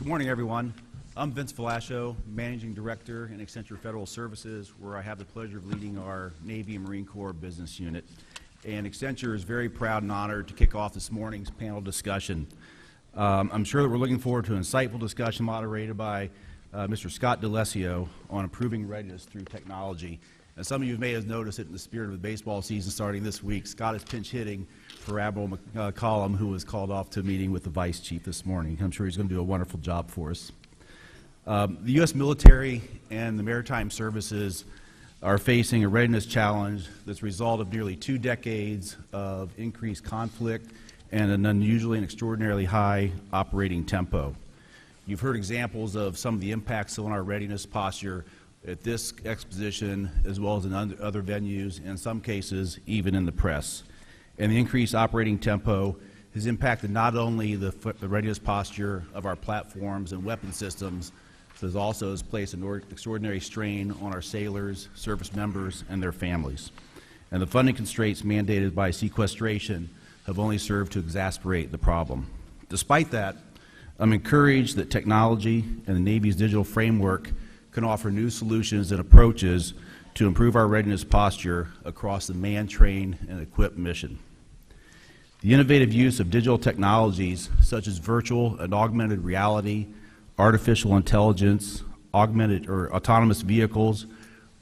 Good morning, everyone. I'm Vince Velasco, Managing Director in Accenture Federal Services, where I have the pleasure of leading our Navy and Marine Corps business unit. And Accenture is very proud and honored to kick off this morning's panel discussion. I'm sure that we're looking forward to an insightful discussion moderated by Mr. Scott D'Alessio on improving readiness through technology. And some of you may have noticed it in the spirit of the baseball season starting this week. Scott is pinch hitting for Admiral Cullom, who was called off to a meeting with the Vice Chief this morning. I'm sure he's going to do a wonderful job for us. The U.S. military and the maritime services are facing a readiness challenge that's a result of nearly 2 decades of increased conflict and an unusually and extraordinarily high operating tempo. You've heard examples of some of the impacts on our readiness posture at this exposition, as well as in other venues, and in some cases, even in the press. And the increased operating tempo has impacted not only the readiness posture of our platforms and weapon systems, but also has placed an extraordinary strain on our sailors, service members, and their families. And the funding constraints mandated by sequestration have only served to exacerbate the problem. Despite that, I'm encouraged that technology and the Navy's digital framework can offer new solutions and approaches to improve our readiness posture across the manned, trained, and equipped mission. The innovative use of digital technologies such as virtual and augmented reality, artificial intelligence, augmented or autonomous vehicles,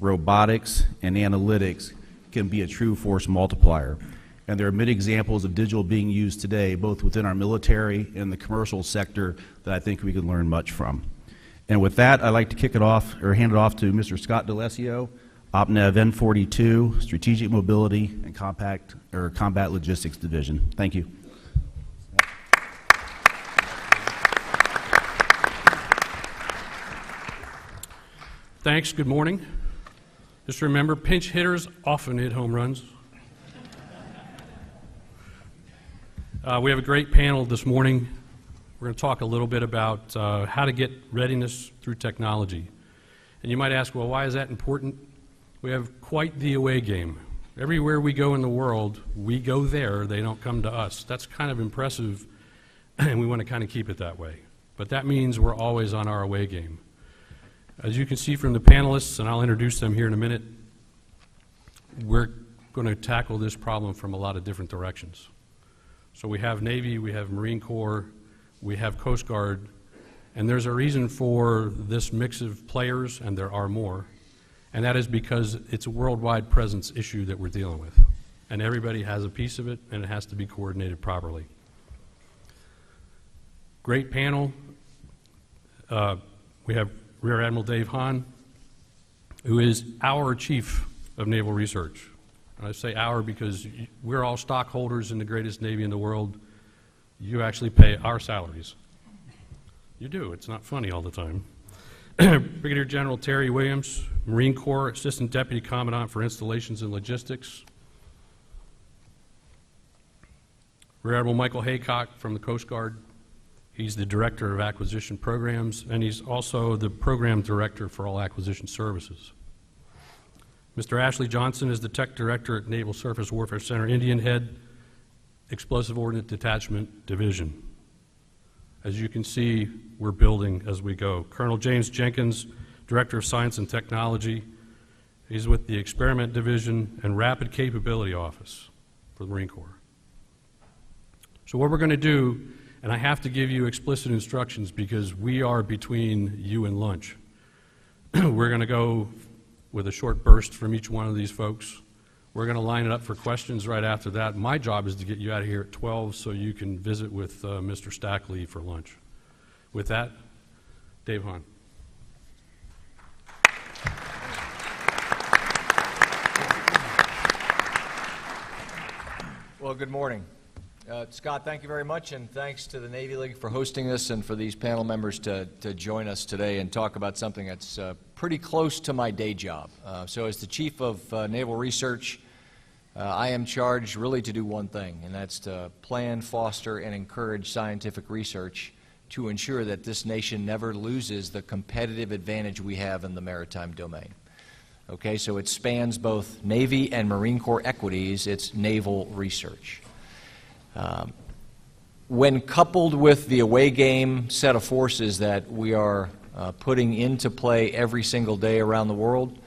robotics, and analytics can be a true force multiplier. And there are many examples of digital being used today, both within our military and the commercial sector, that I think we can learn much from. And with that, I'd like to kick it off, or hand it off to Mr. Scott D'Alessio, OPNAV N42, Strategic Mobility and Combat Logistics Division. Thank you. Thanks. Good morning. Just remember, pinch hitters often hit home runs. We have a great panel this morning. We're going to talk a little bit about how to get readiness through technology. And you might ask, well, why is that important? We have quite the away game. Everywhere we go in the world, we go there, they don't come to us. That's kind of impressive, and we want to kind of keep it that way. But that means we're always on our away game. As you can see from the panelists, and I'll introduce them here in a minute, we're going to tackle this problem from a lot of different directions. So we have Navy, we have Marine Corps, we have Coast Guard, and there's a reason for this mix of players, and there are more, and that is because it's a worldwide presence issue that we're dealing with. And everybody has a piece of it, and it has to be coordinated properly. Great panel. We have Rear Admiral Dave Hahn, who is our Chief of Naval Research. And I say our because we're all stockholders in the greatest Navy in the world. You actually pay our salaries. You do. It's not funny all the time. Brigadier General Terry Williams, Marine Corps Assistant Deputy Commandant for Installations and Logistics. Rear Admiral Michael Haycock from the Coast Guard. He's the Director of Acquisition Programs, and he's also the Program Director for all acquisition services. Mr. Ashley Johnson is the Tech Director at Naval Surface Warfare Center, Indian Head, Explosive Ordnance Detachment Division. As you can see, we're building as we go. Colonel James Jenkins, Director of Science and Technology. He's with the Experiment Division and Rapid Capability Office for the Marine Corps. So what we're going to do, and I have to give you explicit instructions because we are between you and lunch. We're going to go with a short burst from each one of these folks. We're going to line it up for questions right after that. My job is to get you out of here at 12 so you can visit with Mr. Stackley for lunch. With that, Dave Hahn. Well, good morning. Scott, thank you very much, and thanks to the Navy League for hosting this and for these panel members to join us today and talk about something that's pretty close to my day job. So as the Chief of Naval Research, I am charged really to do one thing, and that's to plan, foster, and encourage scientific research to ensure that this nation never loses the competitive advantage we have in the maritime domain. Okay, so it spans both Navy and Marine Corps equities. It's naval research. When coupled with the away game set of forces that we are putting into play every single day around the world,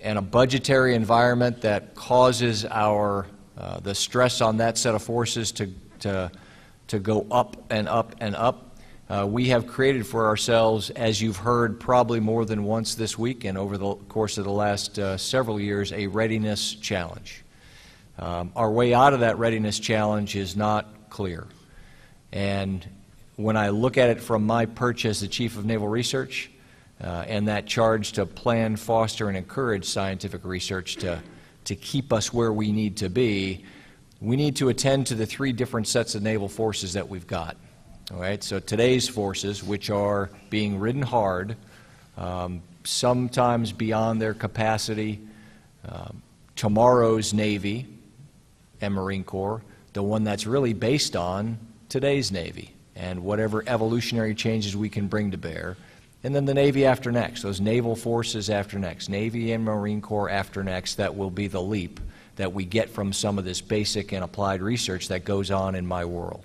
and a budgetary environment that causes our the stress on that set of forces to go up and up and up, we have created for ourselves, as you've heard probably more than once this week and over the course of the last several years, a readiness challenge. Our way out of that readiness challenge is not clear. And when I look at it from my perch as the Chief of Naval Research, and that charge to plan, foster, and encourage scientific research to keep us where we need to be, we need to attend to the three different sets of naval forces that we've got. All right, so today's forces, which are being ridden hard, sometimes beyond their capacity, tomorrow's Navy and Marine Corps, the one that's really based on today's Navy and whatever evolutionary changes we can bring to bear. And then the Navy after next, those naval forces after next, Navy and Marine Corps after next, that will be the leap that we get from some of this basic and applied research that goes on in my world.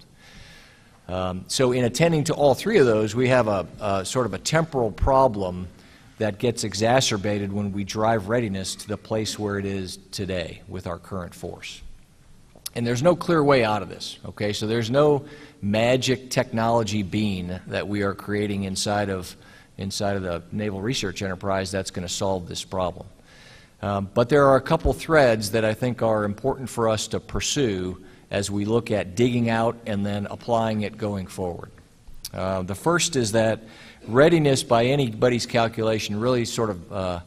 So in attending to all three of those, we have a sort of a temporal problem that gets exacerbated when we drive readiness to the place where it is today with our current force. And there's no clear way out of this, okay? So there's no magic technology bean that we are creating inside of the naval research enterprise that's going to solve this problem. But there are a couple threads that I think are important for us to pursue as we look at digging out and then applying it going forward. The first is that readiness, by anybody's calculation, really sort of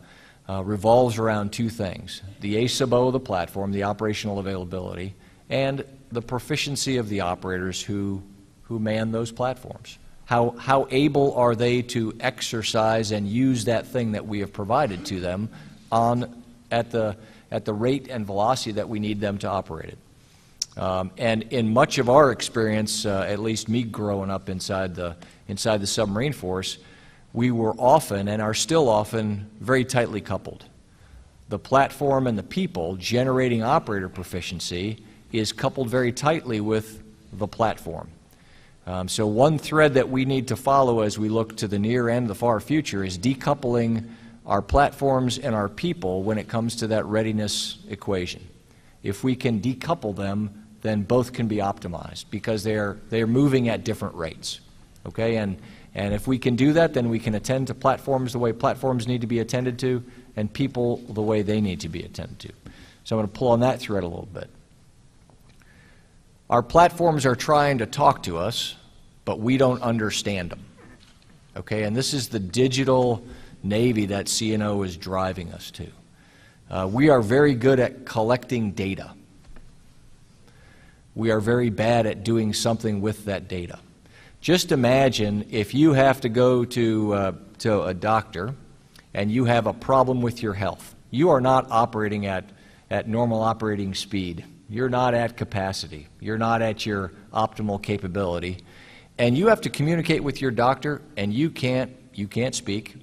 revolves around two things: the ASABO of the platform, the operational availability, and the proficiency of the operators who man those platforms. How able are they to exercise and use that thing that we have provided to them at the rate and velocity that we need them to operate it? And in much of our experience, at least me growing up inside the submarine force, we were often and are still often very tightly coupled. The platform and the people generating operator proficiency is coupled very tightly with the platform. So one thread that we need to follow as we look to the near and the far future is decoupling our platforms and our people when it comes to that readiness equation. If we can decouple them, then both can be optimized because they're moving at different rates. Okay, and if we can do that, then we can attend to platforms the way platforms need to be attended to, and people the way they need to be attended to. So I'm going to pull on that thread a little bit. Our platforms are trying to talk to us, but we don't understand them. Okay, and this is the digital Navy that CNO is driving us to. We are very good at collecting data. We are very bad at doing something with that data. Just imagine if you have to go to a doctor and you have a problem with your health. You are not operating at normal operating speed. You're not at capacity. You're not at your optimal capability. And you have to communicate with your doctor, and you can't speak.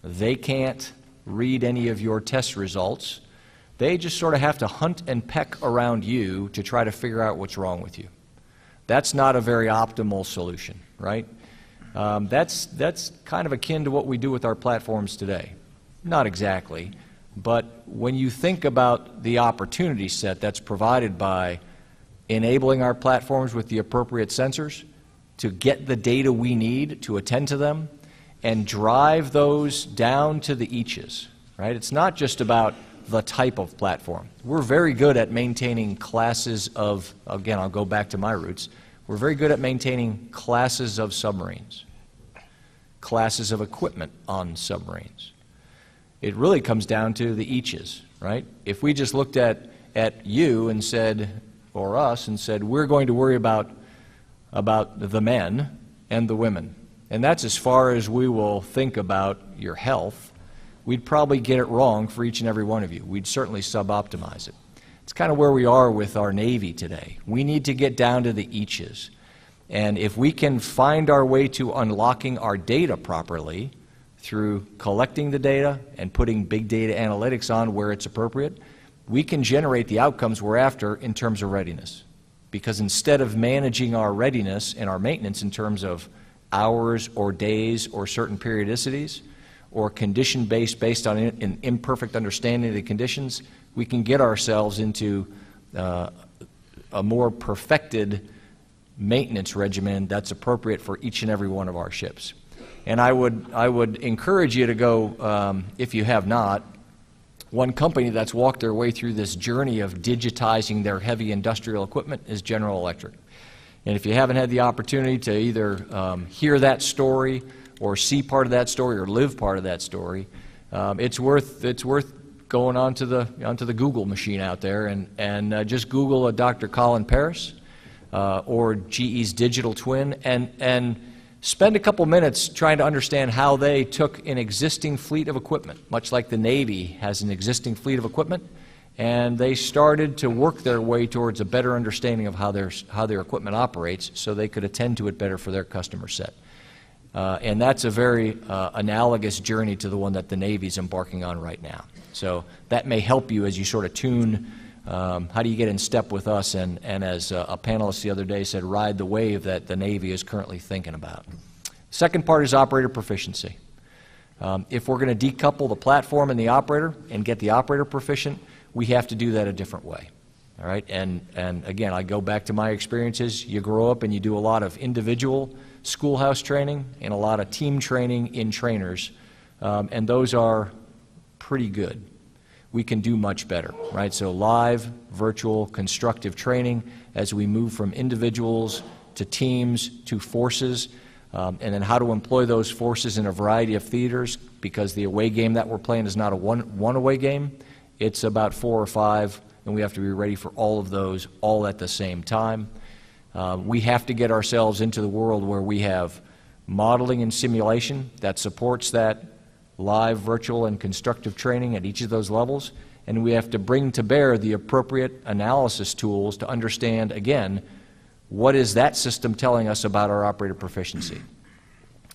They can't read any of your test results. They just sort of have to hunt and peck around you to try to figure out what's wrong with you. That's not a very optimal solution, right? That's kind of akin to what we do with our platforms today. Not exactly, but when you think about the opportunity set that's provided by enabling our platforms with the appropriate sensors to get the data we need to attend to them and drive those down to the eaches, right? It's not just about the type of platform. We're very good at maintaining classes of, again, I'll go back to my roots, we're very good at maintaining classes of submarines, classes of equipment on submarines. It really comes down to the eaches, right? If we just looked at you and said, or us, and said, we're going to worry about the men and the women, and that's as far as we will think about your health, we'd probably get it wrong for each and every one of you. We'd certainly sub-optimize it. It's kind of where we are with our Navy today. We need to get down to the eaches. And if we can find our way to unlocking our data properly through collecting the data and putting big data analytics on where it's appropriate, we can generate the outcomes we're after in terms of readiness. because instead of managing our readiness and our maintenance in terms of hours or days or certain periodicities or condition-based based on an imperfect understanding of the conditions, we can get ourselves into a more perfected maintenance regimen that's appropriate for each and every one of our ships. And I would encourage you to go, if you have not, one company that's walked their way through this journey of digitizing their heavy industrial equipment is General Electric. And if you haven't had the opportunity to either hear that story or see part of that story or live part of that story, it's worth going onto the Google machine out there and just Google a Dr. Colin Paris or GE's digital twin and spend a couple minutes trying to understand how they took an existing fleet of equipment, much like the Navy has an existing fleet of equipment, and they started to work their way towards a better understanding of how their equipment operates so they could attend to it better for their customer set. And that's a very analogous journey to the one that the Navy's embarking on right now. So that may help you as you sort of tune how do you get in step with us and as a panelist the other day said, ride the wave that the Navy is currently thinking about. Second part is operator proficiency. If we're going to decouple the platform and the operator and get the operator proficient, we have to do that a different way. All right? And again, I go back to my experiences. You grow up and you do a lot of individual schoolhouse training and a lot of team training in trainers, and those are pretty good. We can do much better, right? So live, virtual, constructive training as we move from individuals to teams to forces, and then how to employ those forces in a variety of theaters, because the away game that we're playing is not a one away game. It's about 4 or 5, and we have to be ready for all of those all at the same time. We have to get ourselves into the world where we have modeling and simulation that supports that live, virtual, and constructive training at each of those levels, and we have to bring to bear the appropriate analysis tools to understand, again, what is that system telling us about our operator proficiency.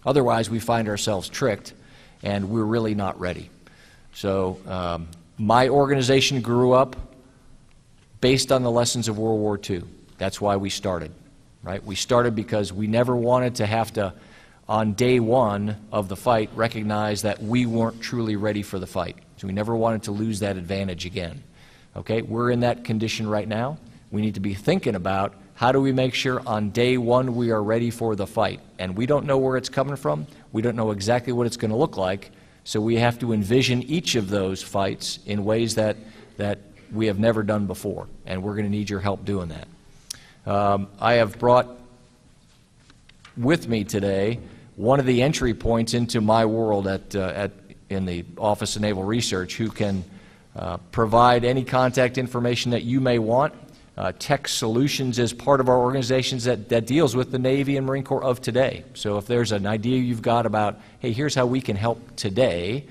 Otherwise, we find ourselves tricked, and we're really not ready. So my organization grew up based on the lessons of World War II. That's why we started, right? We started because we never wanted to have to, on day one of the fight, recognize that we weren't truly ready for the fight. So we never wanted to lose that advantage again. Okay, we're in that condition right now. We need to be thinking about how do we make sure on day one we are ready for the fight. And we don't know where it's coming from. We don't know exactly what it's going to look like. So we have to envision each of those fights in ways that we have never done before. And we're going to need your help doing that. I have brought with me today one of the entry points into my world in the Office of Naval Research, who can provide any contact information that you may want. Tech Solutions is part of our organizations that deals with the Navy and Marine Corps of today. So if there's an idea you've got about, hey, here's how we can help today,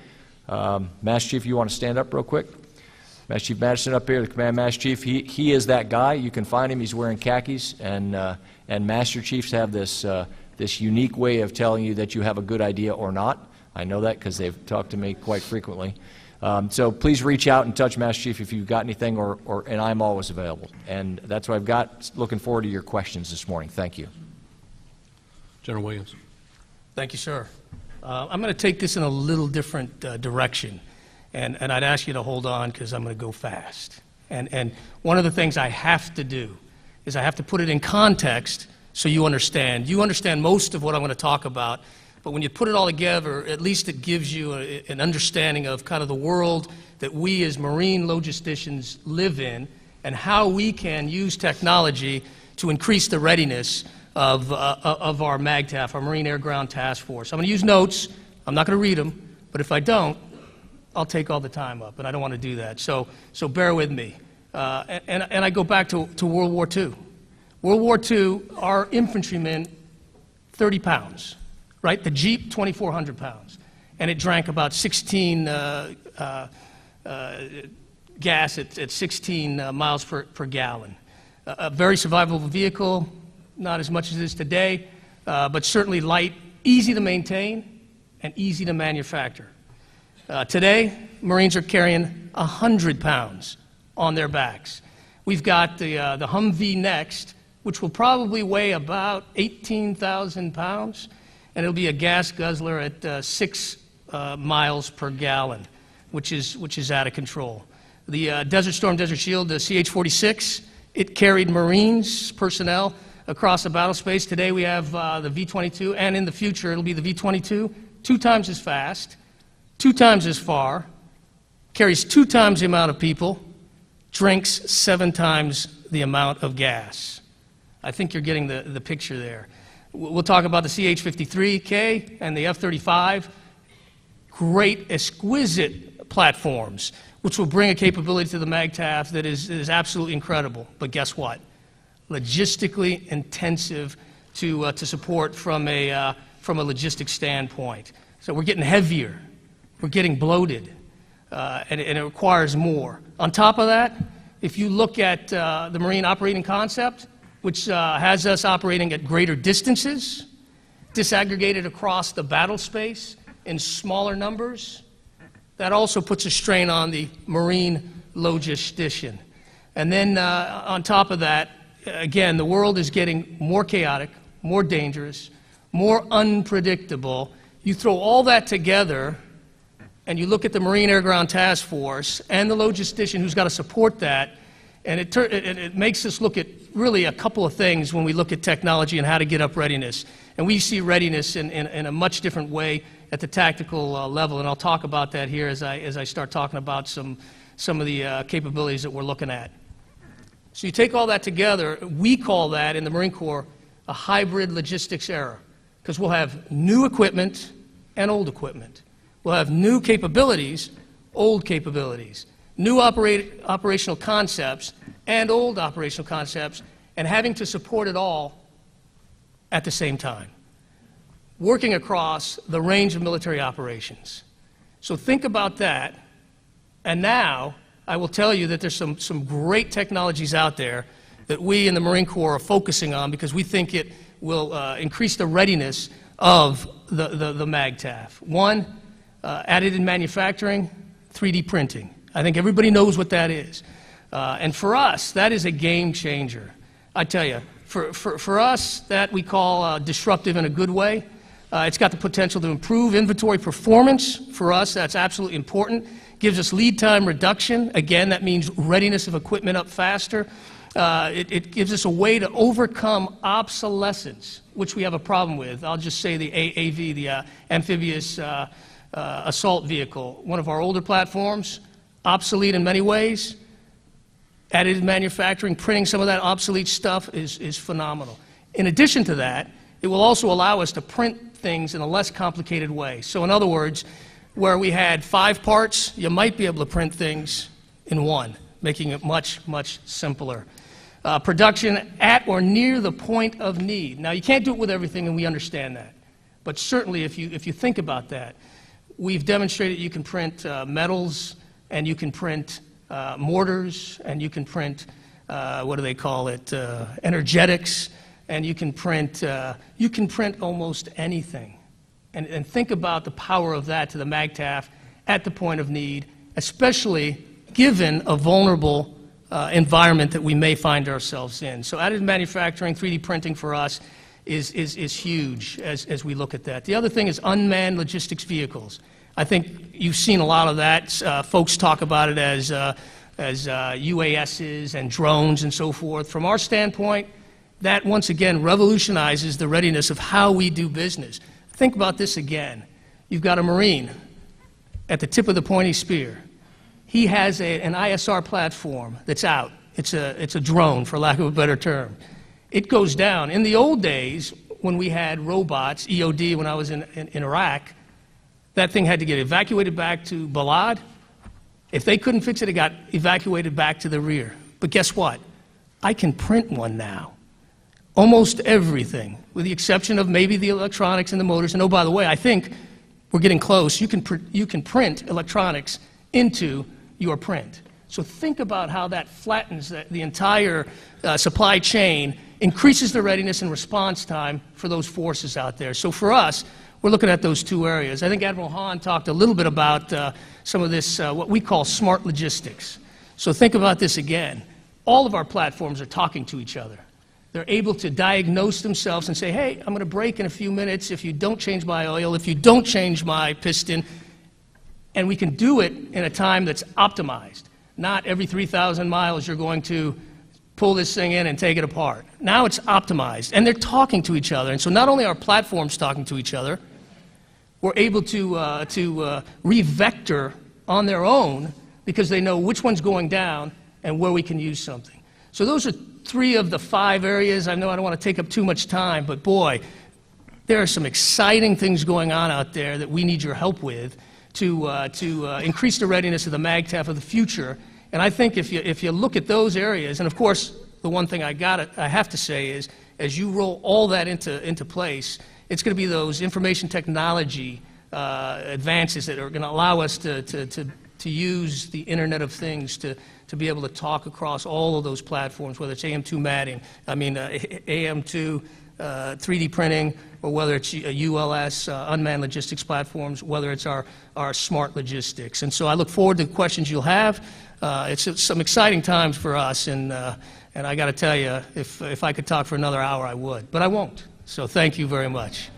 Master Chief, you want to stand up real quick? Master Chief Madison up here, the Command Master Chief, he is that guy. You can find him. He's wearing khakis, and Master Chiefs have this unique way of telling you that you have a good idea or not. I know that because they've talked to me quite frequently. So please reach out and touch Master Chief if you've got anything, and I'm always available. And that's what I've got. Looking forward to your questions this morning. Thank you. General Williams. Thank you, sir. I'm going to take this in a little different direction, and I'd ask you to hold on because I'm going to go fast. And one of the things I have to do is I have to put it in context so you understand. You understand most of what I'm going to talk about, but when you put it all together, at least it gives you an understanding of kind of the world that we as marine logisticians live in and how we can use technology to increase the readiness of our MAGTAF, our Marine Air Ground Task Force. I'm going to use notes. I'm not going to read them, but if I don't, I'll take all the time up, and I don't want to do that. So bear with me. And I go back to World War II. World War II, our infantrymen, 30 pounds, right? The Jeep, 2,400 pounds. And it drank about 16 gas at 16 miles per gallon. A very survivable vehicle, not as much as it is today, but certainly light, easy to maintain, and easy to manufacture. Today, Marines are carrying 100 pounds on their backs. We've got the Humvee next, which will probably weigh about 18,000 pounds, and it'll be a gas guzzler at 6 miles per gallon, which is out of control. The Desert Storm, Desert Shield, the CH-46, it carried Marines personnel across the battle space. Today we have the V-22, and in the future it'll be the V-22, 2 times as fast, 2 times as far, carries 2 times the amount of people, drinks 7 times the amount of gas. I think you're getting the picture there. We'll talk about the CH-53K and the F-35, great, exquisite platforms, which will bring a capability to the MAGTF that is absolutely incredible. But guess what? Logistically intensive to support from a logistics standpoint. So we're getting heavier, we're getting bloated, and it requires more. On top of that, if you look at the Marine operating concept, which has us operating at greater distances, disaggregated across the battle space in smaller numbers, that also puts a strain on the Marine logistician. And then on top of that, again, the world is getting more chaotic, more dangerous, more unpredictable. You throw all that together, and you look at the Marine Air Ground Task Force and the logistician who's got to support that, and it makes us look at really a couple of things when we look at technology and how to get up readiness. And we see readiness in a much different way at the tactical level, and I'll talk about that here as I start talking about some of the capabilities that we're looking at. So you take all that together, we call that in the Marine Corps a hybrid logistics era, because we'll have new equipment and old equipment. We'll have new capabilities, old capabilities, new operational concepts and old operational concepts, and having to support it all at the same time, working across the range of military operations. So think about that, and now I will tell you that there's some great technologies out there that we in the Marine Corps are focusing on because we think it will increase the readiness of the MAGTF. One, additive manufacturing, 3D printing. I think everybody knows what that is. And for us, that is a game changer. I tell you, for us, that we call disruptive in a good way. It's got the potential to improve inventory performance. For us, that's absolutely important. Gives us lead time reduction. Again, that means readiness of equipment up faster. It gives us a way to overcome obsolescence, which we have a problem with. I'll just say the AAV, the amphibious assault vehicle, one of our older platforms, obsolete in many ways. Additive manufacturing, printing some of that obsolete stuff is phenomenal. In addition to that, it will also allow us to print things in a less complicated way. So in other words, where we had 5 parts, you might be able to print things in 1, making it much, much simpler. Production at or near the point of need. Now, you can't do it with everything, and we understand that. But certainly, if you think about that, we've demonstrated you can print metals, and you can print mortars, and you can print, what do they call it, energetics, and you can print almost anything. And think about the power of that to the MAGTF at the point of need, especially given a vulnerable environment that we may find ourselves in. So additive manufacturing, 3D printing for us is huge as we look at that. The other thing is unmanned logistics vehicles. I think you've seen a lot of that. Folks talk about it as UASs and drones and so forth. From our standpoint, that once again revolutionizes the readiness of how we do business. Think about this again. You've got a Marine at the tip of the pointy spear. He has an ISR platform that's out. It's a drone, for lack of a better term. It goes down. In the old days, when we had robots, EOD, when I was in Iraq, that thing had to get evacuated back to Balad. If they couldn't fix it, it got evacuated back to the rear. But guess what? I can print one now. Almost everything, with the exception of maybe the electronics and the motors. And oh, by the way, I think we're getting close. You can print electronics into your print. So think about how that flattens the entire supply chain, increases the readiness and response time for those forces out there. So for us, we're looking at those 2 areas. I think Admiral Hahn talked a little bit about some of this, what we call smart logistics. So think about this again. all of our platforms are talking to each other. They're able to diagnose themselves and say, hey, I'm going to break in a few minutes if you don't change my oil, if you don't change my piston, and we can do it in a time that's optimized. Not every 3,000 miles you're going to pull this thing in and take it apart. Now it's optimized, and they're talking to each other. And so not only are platforms talking to each other, we're able to re-vector on their own because they know which one's going down and where we can use something. So those are 3 of the 5 areas. I know I don't want to take up too much time, but boy, there are some exciting things going on out there that we need your help with to increase the readiness of the MAGTF of the future. And I think if you look at those areas, and of course, the one thing I have to say is, as you roll all that into place, it's going to be those information technology advances that are going to allow us to use the Internet of Things to be able to talk across all of those platforms, whether it's AM2 matting, AM2 3D printing, or whether it's ULS, unmanned logistics platforms, whether it's our smart logistics. And so I look forward to the questions you'll have. It's some exciting times for us, and I got to tell you, if I could talk for another hour, I would, but I won't. So thank you very much.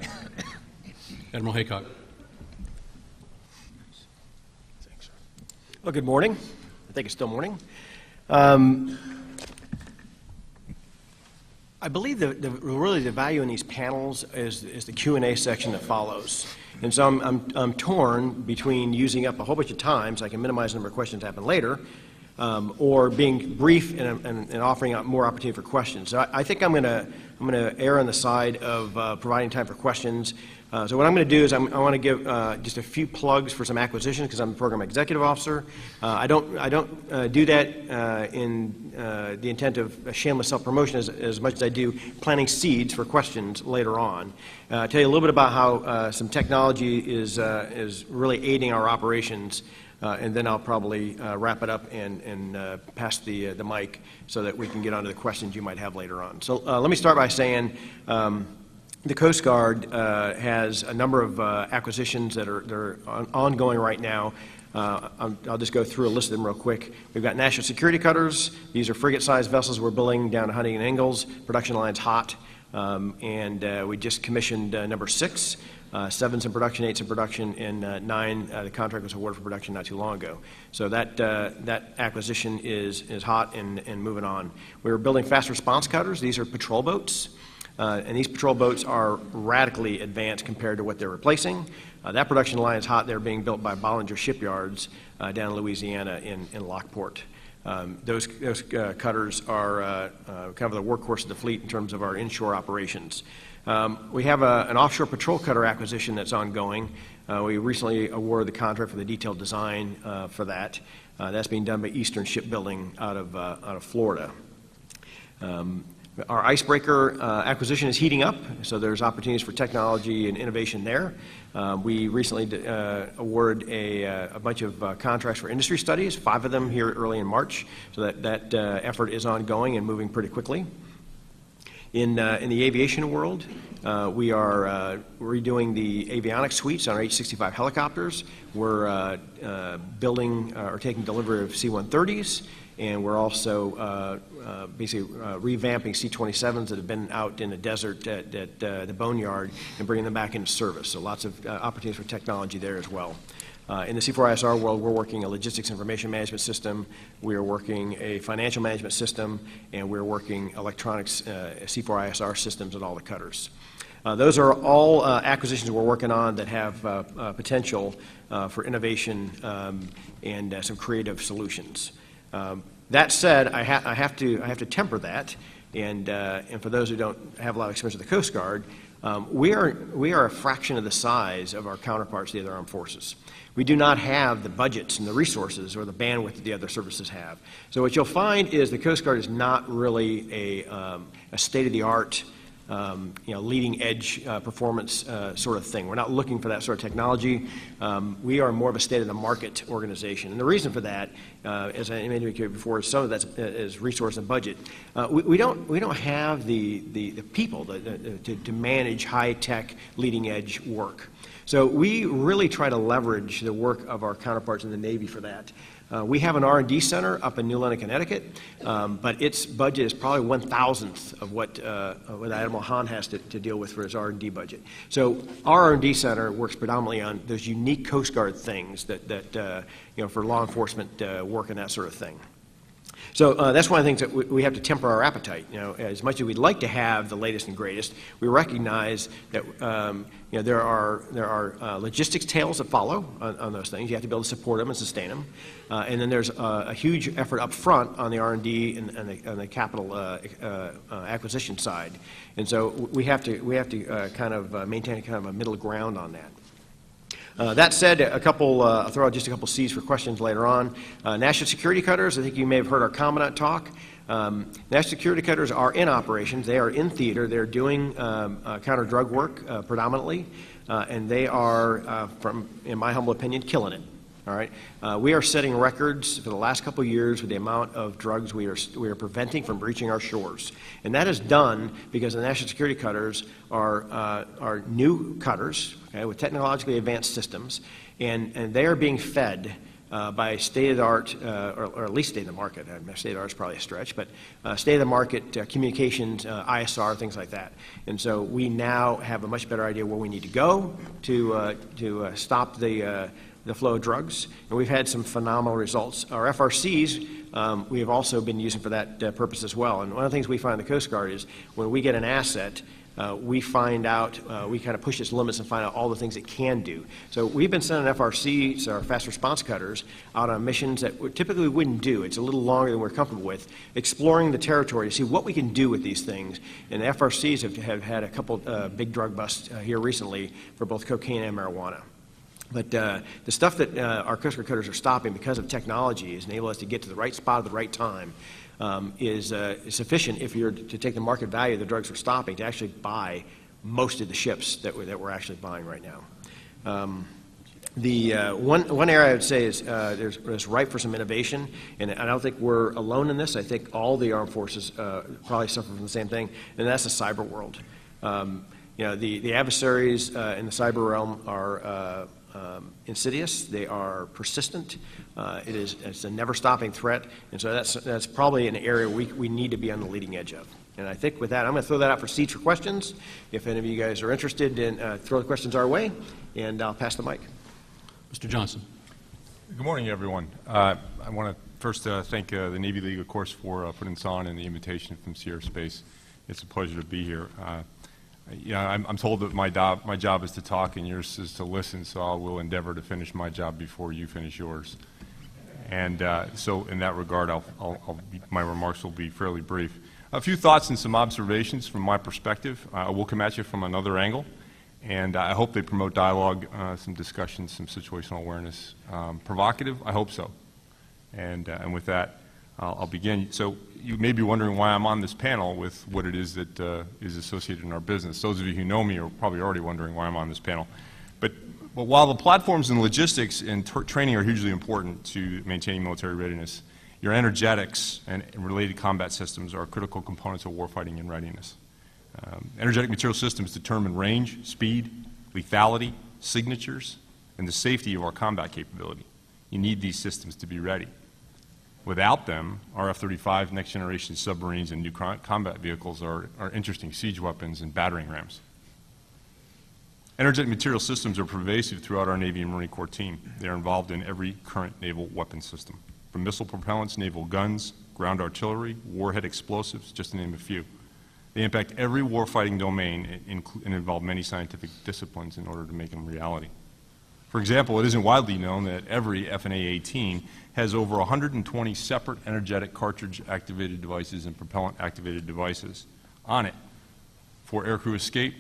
Admiral Haycock. Well, good morning. I think it's still morning. I believe really the value in these panels is the Q&A section that follows. And so I'm torn between using up a whole bunch of time so I can minimize the number of questions that happen later, or being brief and offering up more opportunity for questions. So I think I'm going to err on the side of providing time for questions. So what I'm going to do is I want to give just a few plugs for some acquisitions because I'm the program executive officer. I don't do that in the intent of shameless self-promotion as much as I do planting seeds for questions later on. I'll tell you a little bit about how some technology is really aiding our operations, and then I'll probably wrap it up and pass the mic so that we can get on to the questions you might have later on. So let me start by saying the Coast Guard has a number of acquisitions that are ongoing right now. I'll just go through a list of them real quick. We've got national security cutters. These are frigate-sized vessels we're building down at Huntington Ingalls. Production line's hot, and we just commissioned number 6. 7's in production, 8's in production, and 9, the contract was awarded for production not too long ago. So that acquisition is hot and moving on. We're building fast response cutters. These are patrol boats. And these patrol boats are radically advanced compared to what they're replacing. That production line is hot. They're being built by Bollinger Shipyards down in Louisiana in Lockport. Those cutters are kind of the workhorse of the fleet in terms of our inshore operations. We have an offshore patrol cutter acquisition that's ongoing. We recently awarded the contract for the detailed design for that. That's being done by Eastern Shipbuilding out of Florida. Our icebreaker acquisition is heating up, so there's opportunities for technology and innovation there. We recently awarded a bunch of contracts for industry studies, 5 of them here early in March, so that effort is ongoing and moving pretty quickly. In the aviation world, we are redoing the avionics suites on our H-65 helicopters. We're building or taking delivery of C-130s. And we're also basically revamping C-27s that have been out in the desert at the boneyard and bringing them back into service. So lots of opportunities for technology there as well. In the C4ISR world, we're working a logistics information management system, we are working a financial management system, and we're working electronics C4ISR systems at all the cutters. Those are all acquisitions we're working on that have potential for innovation and some creative solutions. That said, I have to temper that, and for those who don't have a lot of experience with the Coast Guard, we are a fraction of the size of our counterparts, the other armed forces. We do not have the budgets and the resources or the bandwidth that the other services have. So what you'll find is the Coast Guard is not really a state-of-the-art, leading edge performance sort of thing. We're not looking for that sort of technology. We are more of a state-of-the-market organization. And the reason for that, as I indicated before, some of that is resource and budget. We don't have the people to manage high-tech, leading-edge work. So we really try to leverage the work of our counterparts in the Navy for that. We have an R&D center up in New London, Connecticut, but its budget is probably 1,000th of what Admiral Hahn has to deal with for his R&D budget. So our R&D center works predominantly on those unique Coast Guard things that for law enforcement work and that sort of thing. So that's one of the things that we have to temper our appetite. As much as we'd like to have the latest and greatest, we recognize that there are logistics tails that follow on those things. You have to be able to support them and sustain them, and then there's a huge effort up front on the R&D and the capital acquisition side, and so we have to kind of maintain kind of a middle ground on that. That said, I'll throw out just a couple C's for questions later on. National security cutters, I think you may have heard our Commandant talk. National security cutters are in operations. They are in theater. They're doing counter-drug work predominantly, and they are, in my humble opinion, killing it. All right, we are setting records for the last couple of years with the amount of drugs we are preventing from reaching our shores, and that is done because the national security cutters are new cutters, okay, with technologically advanced systems, and they are being fed by state-of-the-art, or at least state-of-the-market. State-of-the-art is probably a stretch, but state-of-the-market communications, ISR, things like that. And so we now have a much better idea where we need to go to stop the flow of drugs, and we've had some phenomenal results. Our FRCs we have also been using for that purpose as well. And one of the things we find in the Coast Guard is when we get an asset, we find out, we kind of push its limits and find out all the things it can do. So we've been sending FRCs, our fast response cutters, out on missions that we typically wouldn't do. It's a little longer than we're comfortable with, exploring the territory to see what we can do with these things. And the FRCs have had a couple big drug busts here recently for both cocaine and marijuana. But the stuff that our Coast Guard cutters are stopping because of technology is enabling us to get to the right spot at the right time is sufficient if you're to take the market value of the drugs we're stopping to actually buy most of the ships that we're actually buying right now. The one area I would say is there's ripe for some innovation, and I don't think we're alone in this. I think all the armed forces probably suffer from the same thing, and that's the cyber world. The adversaries in the cyber realm are insidious. They are persistent. It's a never-stopping threat, and so that's probably an area we need to be on the leading edge of. And I think with that, I'm going to throw that out for seats for questions. If any of you guys are interested, throw the questions our way, and I'll pass the mic. Mr. Johnson. Good morning, everyone. I want to first thank the Navy League, of course, for putting this on and the invitation from Sierra Space. It's a pleasure to be here. I'm told that my job is to talk and yours is to listen, so I will endeavor to finish my job before you finish yours. And so in that regard, my remarks will be fairly brief. A few thoughts and some observations from my perspective. I will come at you from another angle, and I hope they promote dialogue, some discussion, some situational awareness. Provocative? I hope so. And with that, I'll begin. So you may be wondering why I'm on this panel with what it is that is associated in our business. Those of you who know me are probably already wondering why I'm on this panel. But while the platforms and logistics and training are hugely important to maintaining military readiness, your energetics and related combat systems are critical components of warfighting and readiness. Energetic material systems determine range, speed, lethality, signatures, and the safety of our combat capability. You need these systems to be ready. Without them, our F-35 next-generation submarines and new combat vehicles are interesting siege weapons and battering rams. Energetic material systems are pervasive throughout our Navy and Marine Corps team. They are involved in every current naval weapons system, from missile propellants, naval guns, ground artillery, warhead explosives, just to name a few. They impact every warfighting domain and involve many scientific disciplines in order to make them reality. For example, it isn't widely known that every F/A-18 has over 120 separate energetic cartridge-activated devices and propellant-activated devices on it for aircrew escape,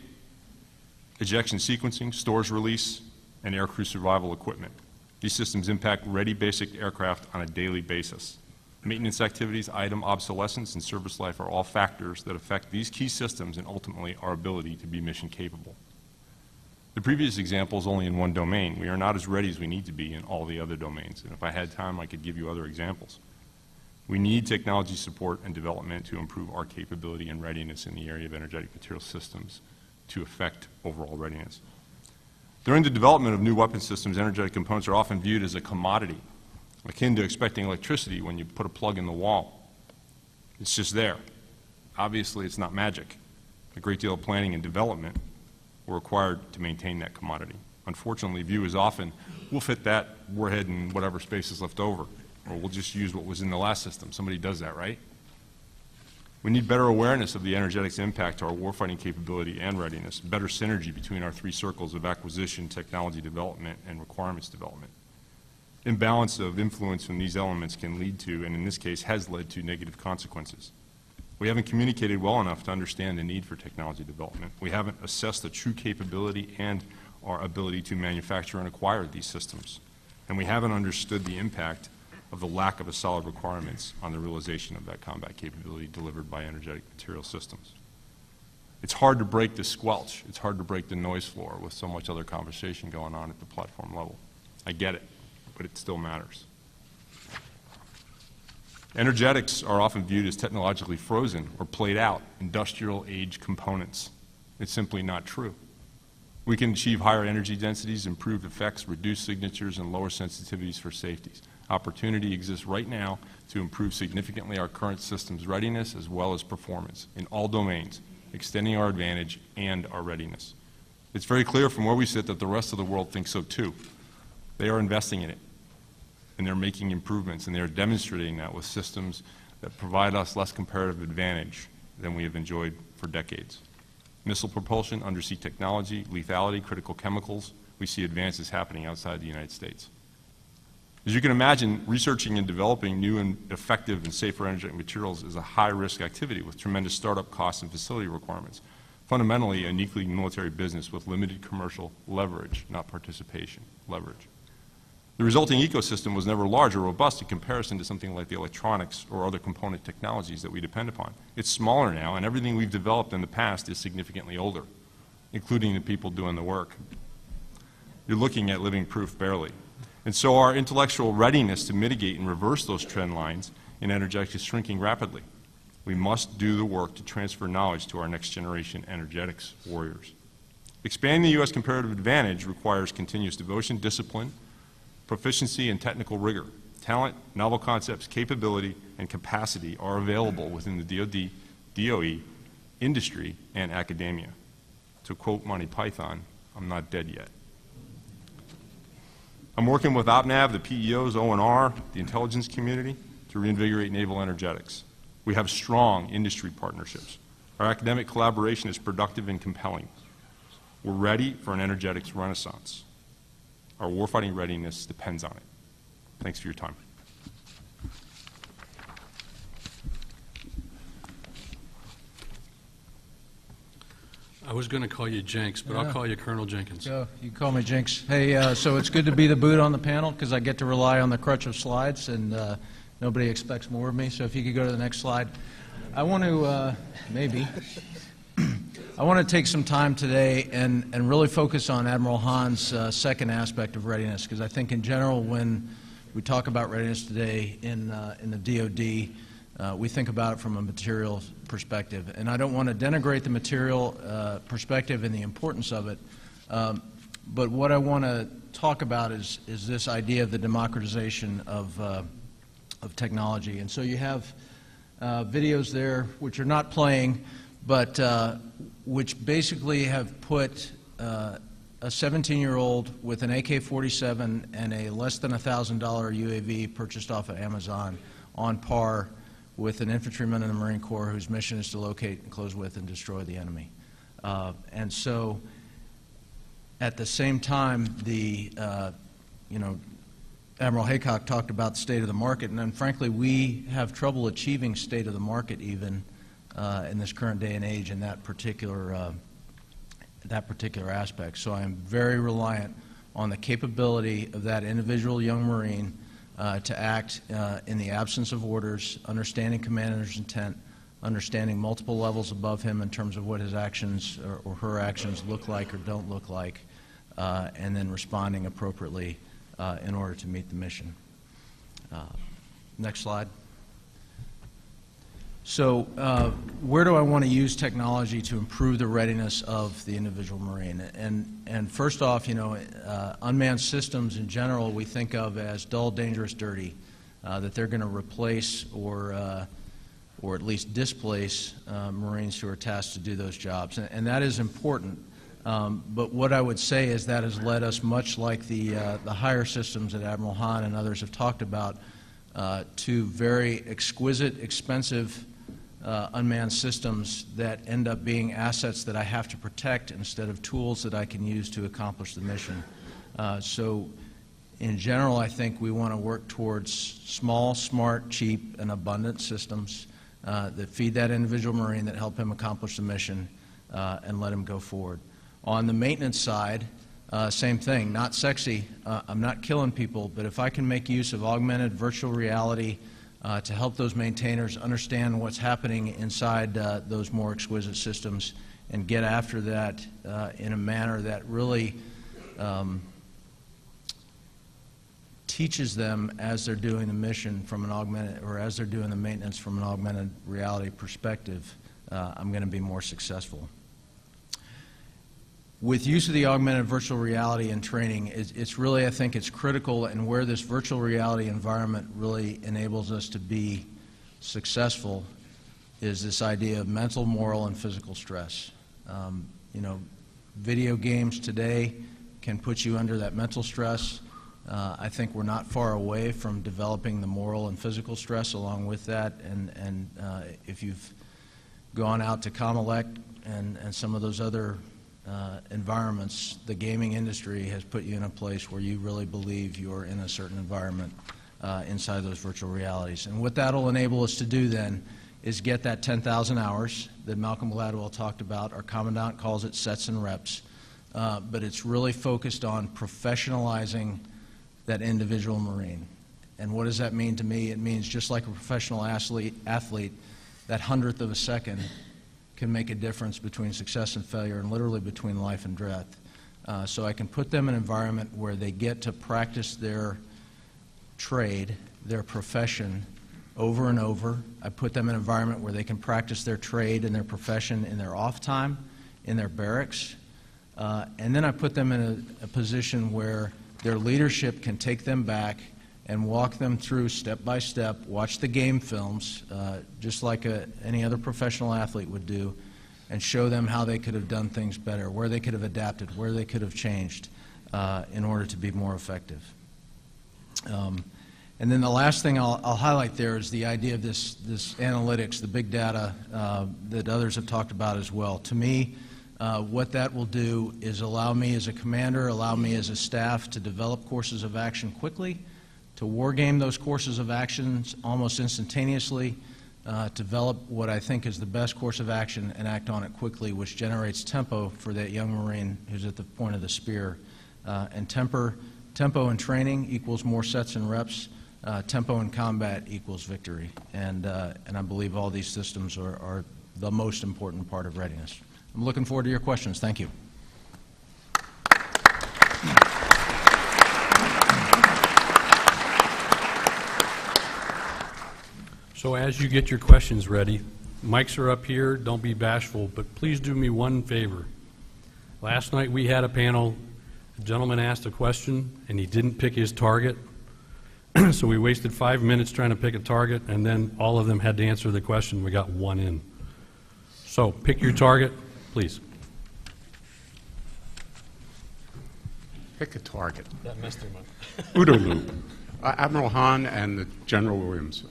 ejection sequencing, stores release, and aircrew survival equipment. These systems impact ready basic aircraft on a daily basis. Maintenance activities, item obsolescence, and service life are all factors that affect these key systems and ultimately our ability to be mission capable. The previous example is only in one domain. We are not as ready as we need to be in all the other domains, and if I had time, I could give you other examples. We need technology support and development to improve our capability and readiness in the area of energetic material systems to affect overall readiness. During the development of new weapon systems, energetic components are often viewed as a commodity, akin to expecting electricity when you put a plug in the wall. It's just there. Obviously, it's not magic. A great deal of planning and development were required to maintain that commodity. Unfortunately, view is often, we'll fit that warhead in whatever space is left over, or we'll just use what was in the last system. Somebody does that, right? We need better awareness of the energetics impact to our warfighting capability and readiness, better synergy between our three circles of acquisition, technology development, and requirements development. Imbalance of influence from these elements can lead to, and in this case has led to, negative consequences. We haven't communicated well enough to understand the need for technology development. We haven't assessed the true capability and our ability to manufacture and acquire these systems. And we haven't understood the impact of the lack of a solid requirements on the realization of that combat capability delivered by energetic material systems. It's hard to break the squelch. It's hard to break the noise floor with so much other conversation going on at the platform level. I get it, but it still matters. Energetics are often viewed as technologically frozen or played out, industrial age components. It's simply not true. We can achieve higher energy densities, improved effects, reduced signatures, and lower sensitivities for safeties. Opportunity exists right now to improve significantly our current system's readiness as well as performance in all domains, extending our advantage and our readiness. It's very clear from where we sit that the rest of the world thinks so too. They are investing in it, and they're making improvements, and they're demonstrating that with systems that provide us less comparative advantage than we have enjoyed for decades. Missile propulsion, undersea technology, lethality, critical chemicals, we see advances happening outside the United States. As you can imagine, researching and developing new and effective and safer energetic materials is a high-risk activity with tremendous startup costs and facility requirements. Fundamentally, a uniquely military business with limited commercial leverage, not participation, leverage. The resulting ecosystem was never large or robust in comparison to something like the electronics or other component technologies that we depend upon. It's smaller now, and everything we've developed in the past is significantly older, including the people doing the work. You're looking at living proof barely. And so our intellectual readiness to mitigate and reverse those trend lines in energetics is shrinking rapidly. We must do the work to transfer knowledge to our next generation energetics warriors. Expanding the U.S. comparative advantage requires continuous devotion, discipline, proficiency, and technical rigor. Talent, novel concepts, capability, and capacity are available within the DoD, DOE, industry, and academia. To quote Monty Python, I'm not dead yet. I'm working with OPNAV, the PEOs, ONR, the intelligence community to reinvigorate naval energetics. We have strong industry partnerships. Our academic collaboration is productive and compelling. We're ready for an energetics renaissance. Our warfighting readiness depends on it. Thanks for your time. I was going to call you Jenks, but I'll call you Colonel Jenkins. Yeah, you call me Jinx. Hey, so it's good to be the boot on the panel because I get to rely on the crutch of slides, and nobody expects more of me. So if you could go to the next slide. I want to, I want to take some time today and really focus on Admiral Hahn's second aspect of readiness, because I think in general when we talk about readiness today in the DoD, we think about it from a material perspective. And I don't want to denigrate the material perspective and the importance of it, but what I want to talk about is this idea of the democratization of technology. And so you have videos there which are not playing, but which basically have put a 17-year-old with an AK-47 and a less than $1,000 UAV purchased off of Amazon on par with an infantryman in the Marine Corps whose mission is to locate and close with and destroy the enemy. And so at the same time, Admiral Haycock talked about the state of the market, and then frankly we have trouble achieving state of the market even in this current day and age in that particular aspect. So I am very reliant on the capability of that individual young Marine to act in the absence of orders, understanding commander's intent, understanding multiple levels above him in terms of what his actions or her actions look like or don't look like, and then responding appropriately in order to meet the mission. Next slide. So where do I want to use technology to improve the readiness of the individual Marine? And first off, you know, unmanned systems in general we think of as dull, dangerous, dirty, that they're going to replace or at least displace Marines who are tasked to do those jobs. And that is important. But what I would say is that has led us, much like the higher systems that Admiral Hahn and others have talked about, to very exquisite, expensive unmanned systems that end up being assets that I have to protect instead of tools that I can use to accomplish the mission. So in general, I think we want to work towards small, smart, cheap, and abundant systems that feed that individual Marine, that help him accomplish the mission, and let him go forward. On the maintenance side, same thing, not sexy. I'm not killing people, but if I can make use of augmented virtual reality to help those maintainers understand what's happening inside those more exquisite systems and get after that in a manner that really teaches them as they're doing the mission from an augmented, or as they're doing the maintenance from an augmented reality perspective, I'm going to be more successful. With use of the augmented virtual reality in training, it's really, I think it's critical, and where this virtual reality environment really enables us to be successful is this idea of mental, moral, and physical stress. You know, video games today can put you under that mental stress. I think we're not far away from developing the moral and physical stress along with that, and if you've gone out to Commandant and some of those other environments, the gaming industry has put you in a place where you really believe you're in a certain environment inside those virtual realities. And what that will enable us to do then is get that 10,000 hours that Malcolm Gladwell talked about. Our Commandant calls it sets and reps, but it's really focused on professionalizing that individual Marine. And what does that mean to me? It means just like a professional athlete, that 100th of a second can make a difference between success and failure, and literally between life and death. So I can put them in an environment where they get to practice their trade, their profession, over and over. I put them in an environment where they can practice their trade and their profession in their off time, in their barracks. And then I put them in a position where their leadership can take them back and walk them through step by step, watch the game films, just like any other professional athlete would do, and show them how they could have done things better, where they could have adapted, where they could have changed in order to be more effective. And then the last thing I'll highlight there is the idea of this analytics, the big data that others have talked about as well. To me, what that will do is allow me as a commander, allow me as a staff to develop courses of action quickly, to war game those courses of actions almost instantaneously, develop what I think is the best course of action and act on it quickly, which generates tempo for that young Marine who's at the point of the spear. And tempo in training equals more sets and reps. Tempo in combat equals victory. And I believe all these systems are the most important part of readiness. I'm looking forward to your questions. Thank you. So as you get your questions ready, mics are up here. Don't be bashful, but please do me one favor. Last night we had a panel. A gentleman asked a question, and he didn't pick his target. So we wasted 5 minutes trying to pick a target, and then all of them had to answer the question. We got one in. So pick your target, please. Pick a target. That missed him. Udolu. Admiral Hahn and the General Williams.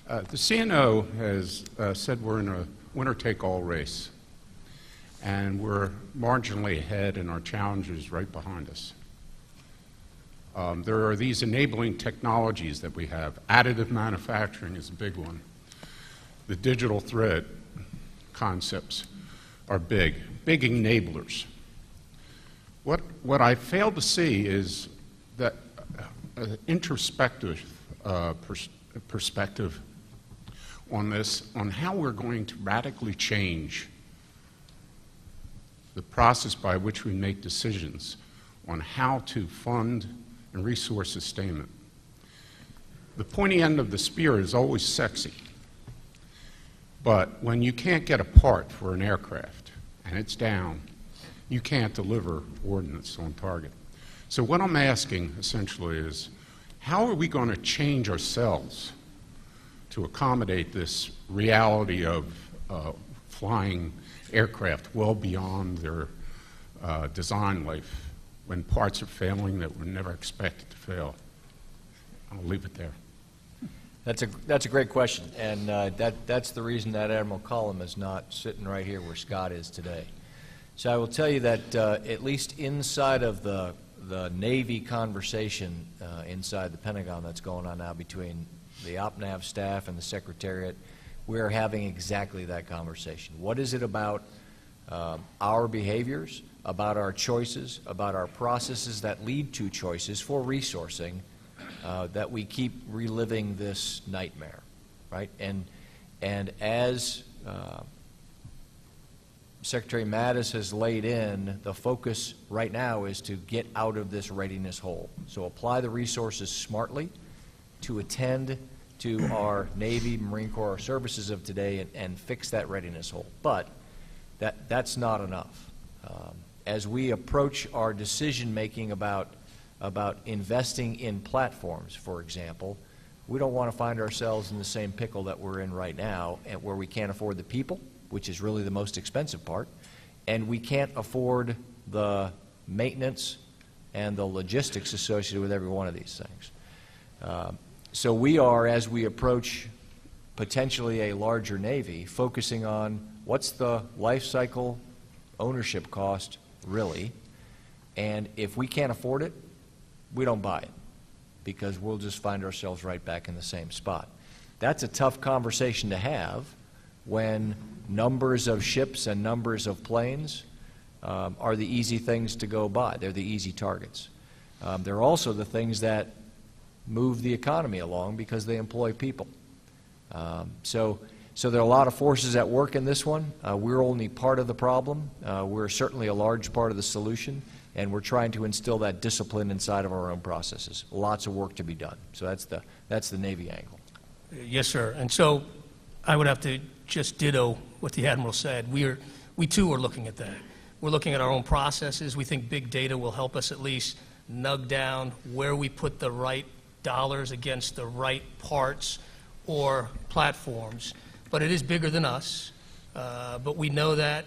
The CNO has said we're in a winner-take-all race, and we're marginally ahead, and our challenge is right behind us. There are these enabling technologies that we have. Additive manufacturing is a big one. The digital thread concepts are big enablers. What I fail to see is that introspective perspective on this, on how we're going to radically change the process by which we make decisions on how to fund and resource sustainment. The pointy end of the spear is always sexy. But when you can't get a part for an aircraft and it's down, you can't deliver ordnance on target. So what I'm asking essentially is, how are we going to change ourselves to accommodate this reality of flying aircraft well beyond their design life when parts are failing that were never expected to fail? I'll leave it there. That's a great question, and that's the reason that Admiral Cullom is not sitting right here where Scott is today. So I will tell you that at least inside of the Navy conversation inside the Pentagon that's going on now between the OPNAV staff and the Secretariat, we're having exactly that conversation. What is it about our behaviors, about our choices, about our processes that lead to choices for resourcing that we keep reliving this nightmare, right? And as Secretary Mattis has laid in, the focus right now is to get out of this readiness hole. So apply the resources smartly to attend to our Navy, Marine Corps, our services of today and fix that readiness hole. But that's not enough. As we approach our decision making about investing in platforms, for example, we don't want to find ourselves in the same pickle that we're in right now, and where we can't afford the people, which is really the most expensive part, and we can't afford the maintenance and the logistics associated with every one of these things. So we are, as we approach potentially a larger Navy, focusing on what's the life cycle ownership cost really, and if we can't afford it, we don't buy it, because we'll just find ourselves right back in the same spot. That's a tough conversation to have when numbers of ships and numbers of planes are the easy things to go by. They're the easy targets. They're also the things that move the economy along because they employ people. So there are a lot of forces at work in this one. We're only part of the problem. We're certainly a large part of the solution, and we're trying to instill that discipline inside of our own processes. Lots of work to be done. So that's the Navy angle. Yes, sir. And so I would have to just ditto what the Admiral said. We too are looking at that. We're looking at our own processes. We think big data will help us at least nug down where we put the right dollars against the right parts or platforms. But it is bigger than us. But we know that.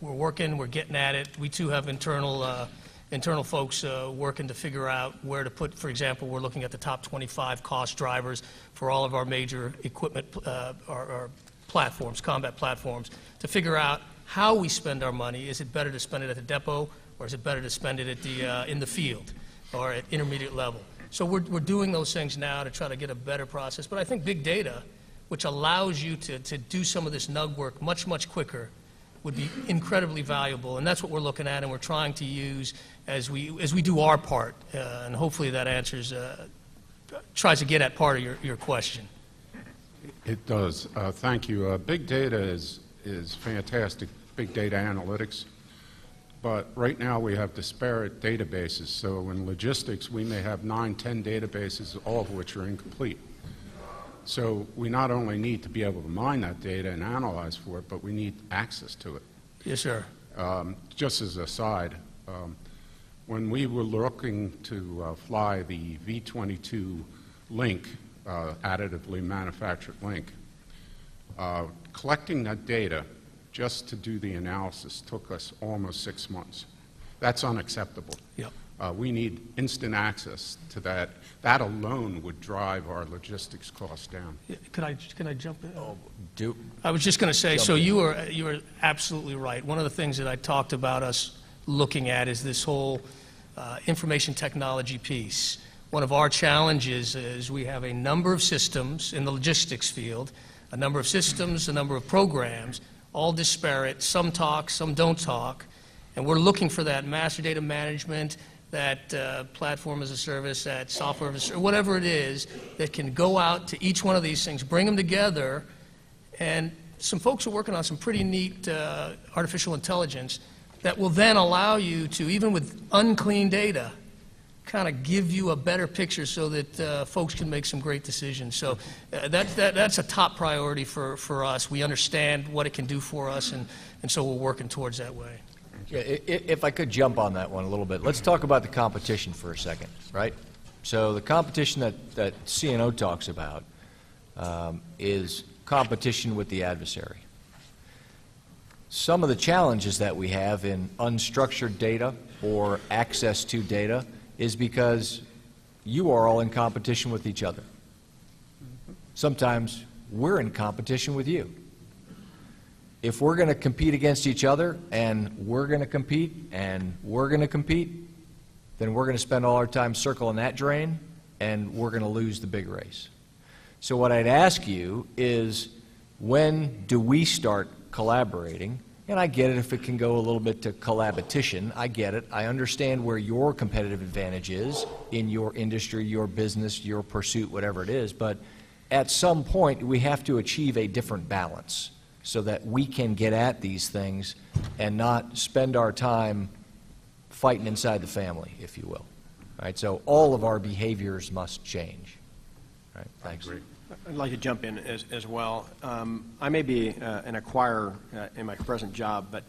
We're working. We're getting at it. We too have internal folks working to figure out where to put. For example, we're looking at the top 25 cost drivers for all of our major equipment, our platforms, combat platforms, to figure out how we spend our money. Is it better to spend it at the depot, or is it better to spend it at in the field or at intermediate level? So we're doing those things now to try to get a better process. But I think big data, which allows you to do some of this nug work much, much quicker, would be incredibly valuable. And that's what we're looking at and we're trying to use as we do our part. And hopefully that answers, tries to get at part of your question. It does. Thank you. Big data is fantastic, big data analytics. But right now we have disparate databases. So in logistics, we may have 9, 10 databases, all of which are incomplete. So we not only need to be able to mine that data and analyze for it, but we need access to it. Yes, sir. Just as a side, when we were looking to fly the V-22 Link, additively manufactured Link, collecting that data just to do the analysis took us almost 6 months. That's unacceptable. Yep. We need instant access to that. That alone would drive our logistics costs down. Yeah, can I jump in? Oh, I was just going to say, so you are absolutely right. One of the things that I talked about us looking at is this whole information technology piece. One of our challenges is we have a number of systems in the logistics field, a number of systems, a number of programs, all disparate. Some talk, some don't talk. And we're looking for that master data management, that platform as a service, that software as a service, whatever it is, that can go out to each one of these things, bring them together. And some folks are working on some pretty neat artificial intelligence that will then allow you to, even with unclean data, kind of give you a better picture so that folks can make some great decisions. So that's a top priority for us. We understand what it can do for us, and so we're working towards that way. Yeah, if I could jump on that one a little bit, let's talk about the competition for a second, right? So the competition that CNO talks about is competition with the adversary. Some of the challenges that we have in unstructured data or access to data is because you are all in competition with each other. Sometimes we're in competition with you. If we're going to compete against each other, and we're going to compete, and we're going to compete, then we're going to spend all our time circling that drain, and we're going to lose the big race. So what I'd ask you is, when do we start collaborating? And I get it if it can go a little bit to collaboration. I get it. I understand where your competitive advantage is in your industry, your business, your pursuit, whatever it is. But at some point, we have to achieve a different balance so that we can get at these things and not spend our time fighting inside the family, if you will. All right, so all of our behaviors must change. All right, thanks. I'd like to jump in as well. I may be an acquirer in my present job, but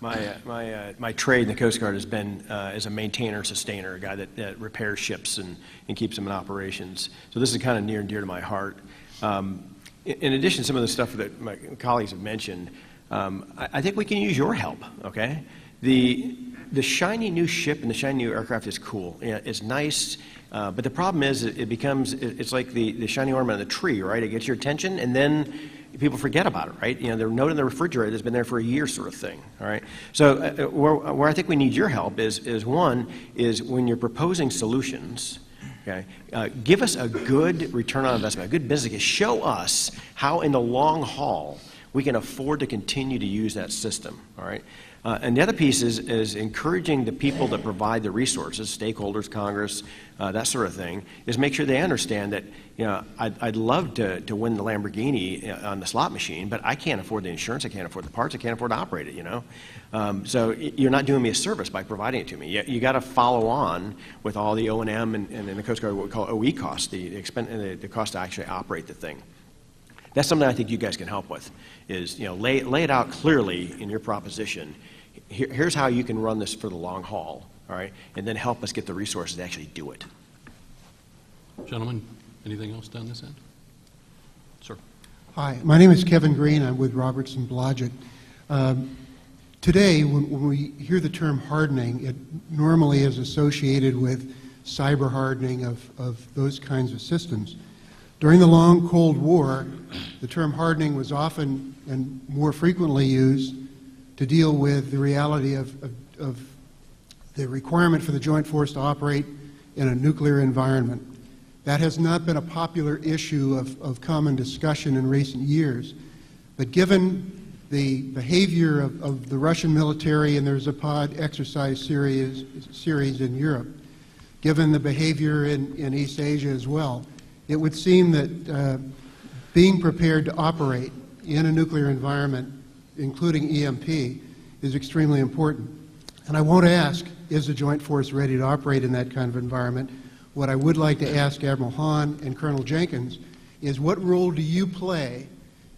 my trade in the Coast Guard has been as a maintainer, sustainer, a guy that repairs ships and keeps them in operations. So this is kind of near and dear to my heart. In addition to some of the stuff that my colleagues have mentioned, I think we can use your help, okay? The shiny new ship and the shiny new aircraft is cool. It's nice, but the problem is it's like the shiny ornament on the tree, right? It gets your attention, and then people forget about it, right? You know, the note in the refrigerator that's been there for a year sort of thing, all right? So where I think we need your help is when you're proposing solutions, okay, give us a good return on investment, a good business case. Show us how in the long haul we can afford to continue to use that system, all right? And the other piece is encouraging the people that provide the resources, stakeholders, Congress, that sort of thing, is make sure they understand that, you know, I'd love to win the Lamborghini on the slot machine, but I can't afford the insurance, I can't afford the parts, I can't afford to operate it, you know. So you're not doing me a service by providing it to me. You got to follow on with all the O&M and in the Coast Guard what we call OE costs, the cost to actually operate the thing. That's something I think you guys can help with, is, you know, lay it out clearly in your proposition. Here's how you can run this for the long haul, all right? And then help us get the resources to actually do it. Gentlemen, anything else down this end? Sir. Hi, my name is Kevin Green. I'm with Robertson Blodgett. Today, when we hear the term hardening, it normally is associated with cyber hardening of those kinds of systems. During the long Cold War, the term hardening was often and more frequently used to deal with the reality of the requirement for the joint force to operate in a nuclear environment. That has not been a popular issue of common discussion in recent years, but given the behavior of the Russian military and their Zapad exercise series in Europe, given the behavior in East Asia as well, it would seem that being prepared to operate in a nuclear environment, including EMP, is extremely important. And I won't ask, is the Joint Force ready to operate in that kind of environment? What I would like to ask Admiral Hahn and Colonel Jenkins is, what role do you play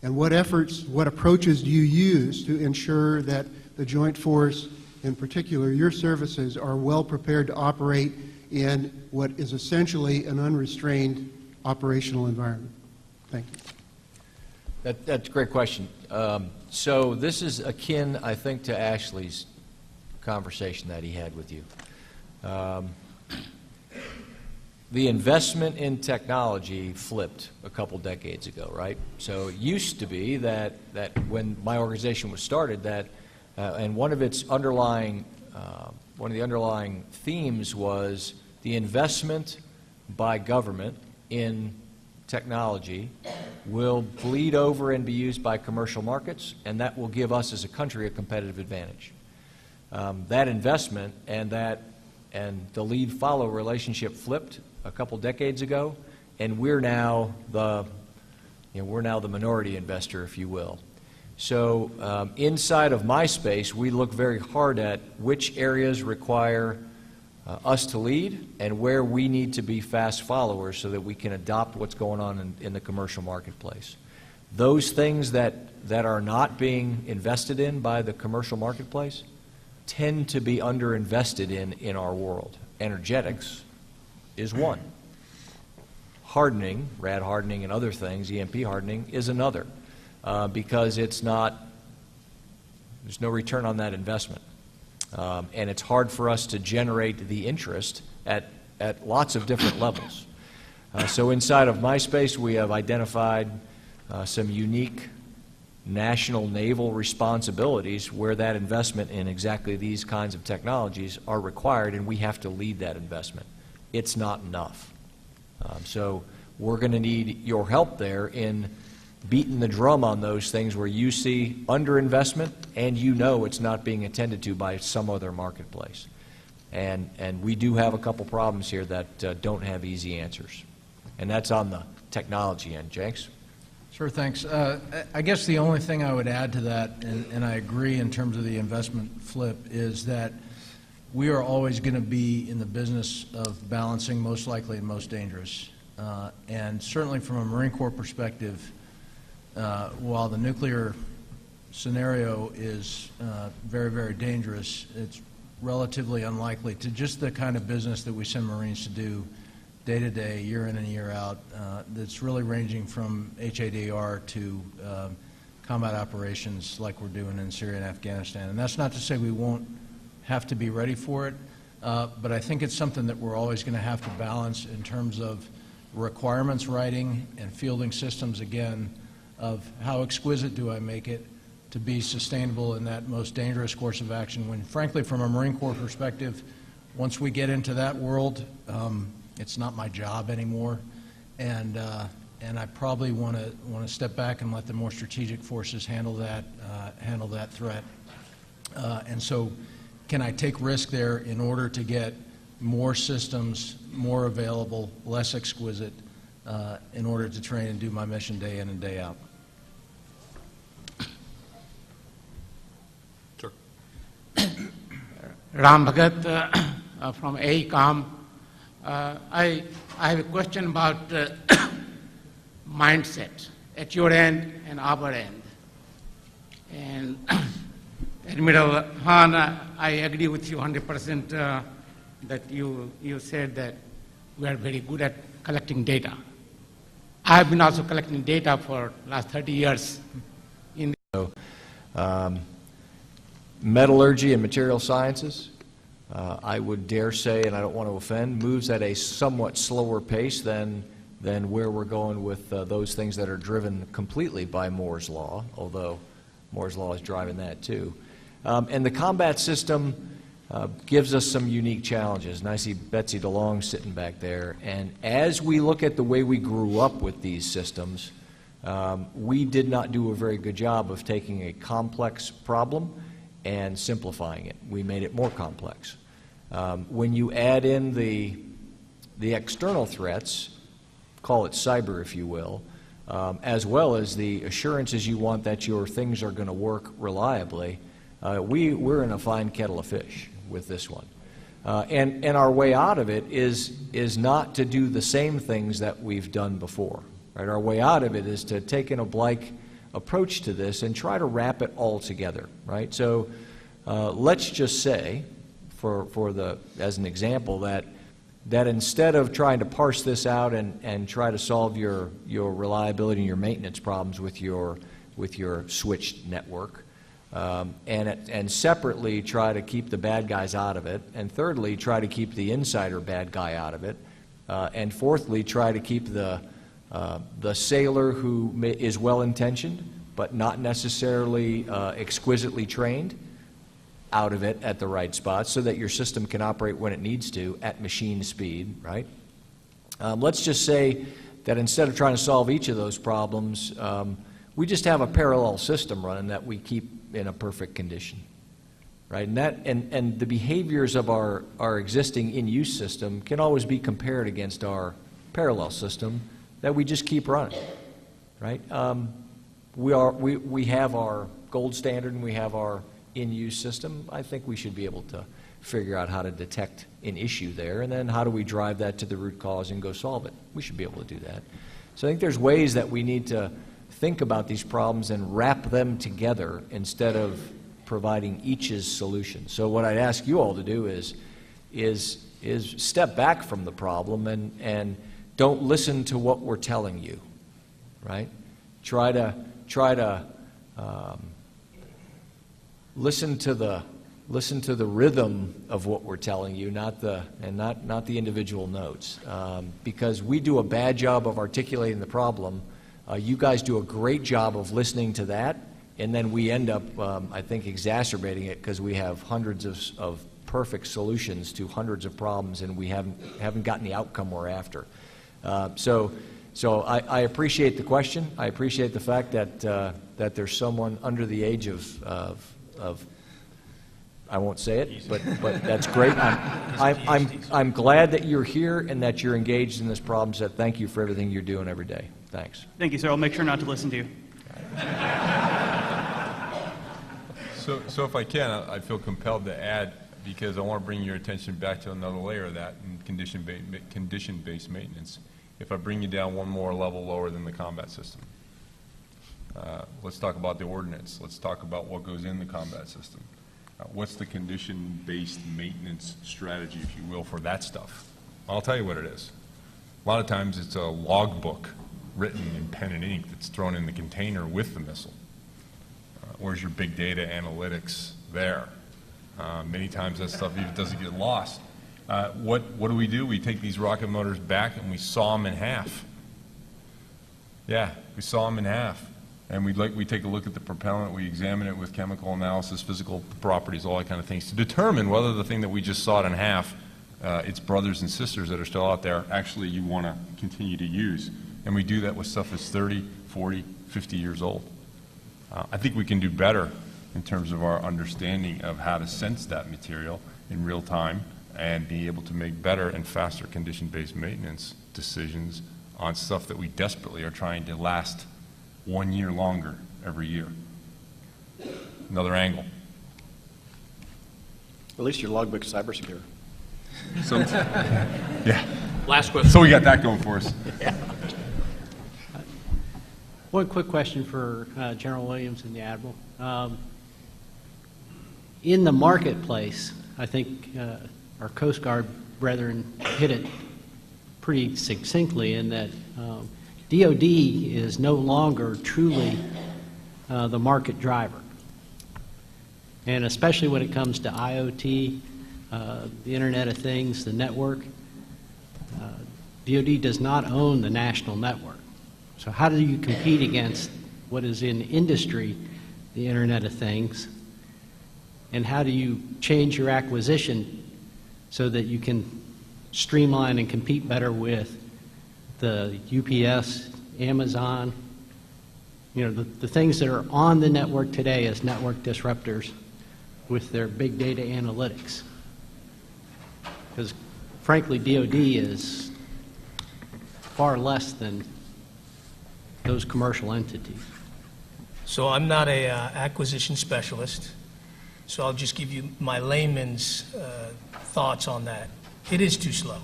and what efforts, what approaches do you use to ensure that the Joint Force, in particular your services, are well prepared to operate in what is essentially an unrestrained operational environment? Thank you. That's a great question. So this is akin, I think, to Ashley's conversation that he had with you. The investment in technology flipped a couple decades ago, right? So it used to be that when my organization was started, and one of the underlying themes was the investment by government in technology will bleed over and be used by commercial markets, and that will give us as a country a competitive advantage. That investment and the lead-follow relationship flipped a couple decades ago, and we're now the minority investor, if you will. So inside of my space, we look very hard at which areas require us to lead and where we need to be fast followers so that we can adopt what's going on in the commercial marketplace. Those things that are not being invested in by the commercial marketplace tend to be underinvested in our world. Energetics is one. Hardening, rad hardening and other things, EMP hardening, is another, because there's no return on that investment. And it's hard for us to generate the interest at lots of different levels. So inside of my space, we have identified some unique national naval responsibilities where that investment in exactly these kinds of technologies are required, and we have to lead that investment. It's not enough. So we're going to need your help there in beating the drum on those things where you see underinvestment and you know it's not being attended to by some other marketplace. And we do have a couple problems here that don't have easy answers. And that's on the technology end. Jenks? Sure, thanks. I guess the only thing I would add to that, and I agree in terms of the investment flip, is that we are always going to be in the business of balancing most likely and most dangerous. And certainly from a Marine Corps perspective, while the nuclear scenario is very, very dangerous, it's relatively unlikely to just the kind of business that we send Marines to do day to day, year in and year out, that's really ranging from HADR to combat operations like we're doing in Syria and Afghanistan. And that's not to say we won't have to be ready for it, but I think it's something that we're always going to have to balance in terms of requirements writing and fielding systems, again, of how exquisite do I make it to be sustainable in that most dangerous course of action, when frankly from a Marine Corps perspective, once we get into that world, it's not my job anymore, and I probably want to step back and let the more strategic forces handle that threat. And so, can I take risk there in order to get more systems, more available, less exquisite, in order to train and do my mission day in and day out? Sure. Ram Bhagat from AECOM. I have a question about mindset at your end and our end. And Admiral Hahn, I agree with you 100% that you said that we are very good at collecting data. I have been also collecting data for the last 30 years. Metallurgy and material sciences, I would dare say, and I don't want to offend, moves at a somewhat slower pace than where we're going with those things that are driven completely by Moore's Law, although Moore's Law is driving that too. And the combat system gives us some unique challenges, and I see Betsy DeLong sitting back there. And as we look at the way we grew up with these systems, we did not do a very good job of taking a complex problem and simplifying it. We made it more complex. When you add in the external threats, call it cyber if you will, as well as the assurances you want that your things are going to work reliably, we're in a fine kettle of fish with this one. And our way out of it is not to do the same things that we've done before. Right? Our way out of it is to take an oblique approach to this and try to wrap it all together. Right? So let's just say, as an example, that instead of trying to parse this out and try to solve your reliability and your maintenance problems with your switched network, and separately try to keep the bad guys out of it, and thirdly try to keep the insider bad guy out of it, and fourthly try to keep the sailor who is well-intentioned but not necessarily exquisitely trained out of it at the right spot so that your system can operate when it needs to at machine speed, right? Let's just say that instead of trying to solve each of those problems, we just have a parallel system running that we keep in a perfect condition, right? And the behaviors of our existing in-use system can always be compared against our parallel system that we just keep running, right? We have our gold standard and we have our in-use system. I think we should be able to figure out how to detect an issue there, and then how do we drive that to the root cause and go solve it. We should be able to do that. So I think there's ways that we need to think about these problems and wrap them together instead of providing each's solution. So what I'd ask you all to do is step back from the problem and don't listen to what we're telling you, right? Try to listen to the rhythm of what we're telling you, not the individual notes, because we do a bad job of articulating the problem. You guys do a great job of listening to that, and then we end up, I think, exacerbating it because we have hundreds of perfect solutions to hundreds of problems, and we haven't gotten the outcome we're after. So I appreciate the question. I appreciate the fact that there's someone under the age of I won't say it, but that's great. I'm glad that you're here and that you're engaged in this problem set. Thank you for everything you're doing every day. Thanks. Thank you, sir. I'll make sure not to listen to you. So if I can, I feel compelled to add, because I want to bring your attention back to another layer of that in condition-based maintenance. If I bring you down one more level lower than the combat system, let's talk about the ordnance. Let's talk about what goes in the combat system. What's the condition-based maintenance strategy, if you will, for that stuff? I'll tell you what it is. A lot of times it's a logbook written in pen and ink that's thrown in the container with the missile. Where's your big data analytics there? Many times that stuff even doesn't get lost. What do? We take these rocket motors back and we saw them in half. Yeah, we saw them in half. And we take a look at the propellant, we examine it with chemical analysis, physical properties, all that kind of things, to determine whether the thing that we just sawed in half, its brothers and sisters that are still out there, actually you want to continue to use. And we do that with stuff that's 30, 40, 50 years old. I think we can do better in terms of our understanding of how to sense that material in real time and be able to make better and faster condition-based maintenance decisions on stuff that we desperately are trying to last 1 year longer every year. Another angle. At least your logbook's cybersecure. Yeah. Last question. So we got that going for us. Yeah. One quick question for General Williams and the Admiral. In the marketplace, I think our Coast Guard brethren hit it pretty succinctly in that DOD is no longer truly the market driver. And especially when it comes to IoT, the Internet of Things, the network, DOD does not own the national network. So how do you compete against what is in industry, the Internet of Things, and how do you change your acquisition so that you can streamline and compete better with the UPS, Amazon, the things that are on the network today as network disruptors with their big data analytics? Because frankly, DOD is far less than those commercial entities. So I'm not a acquisition specialist, so I'll just give you my layman's thoughts on that. It is too slow,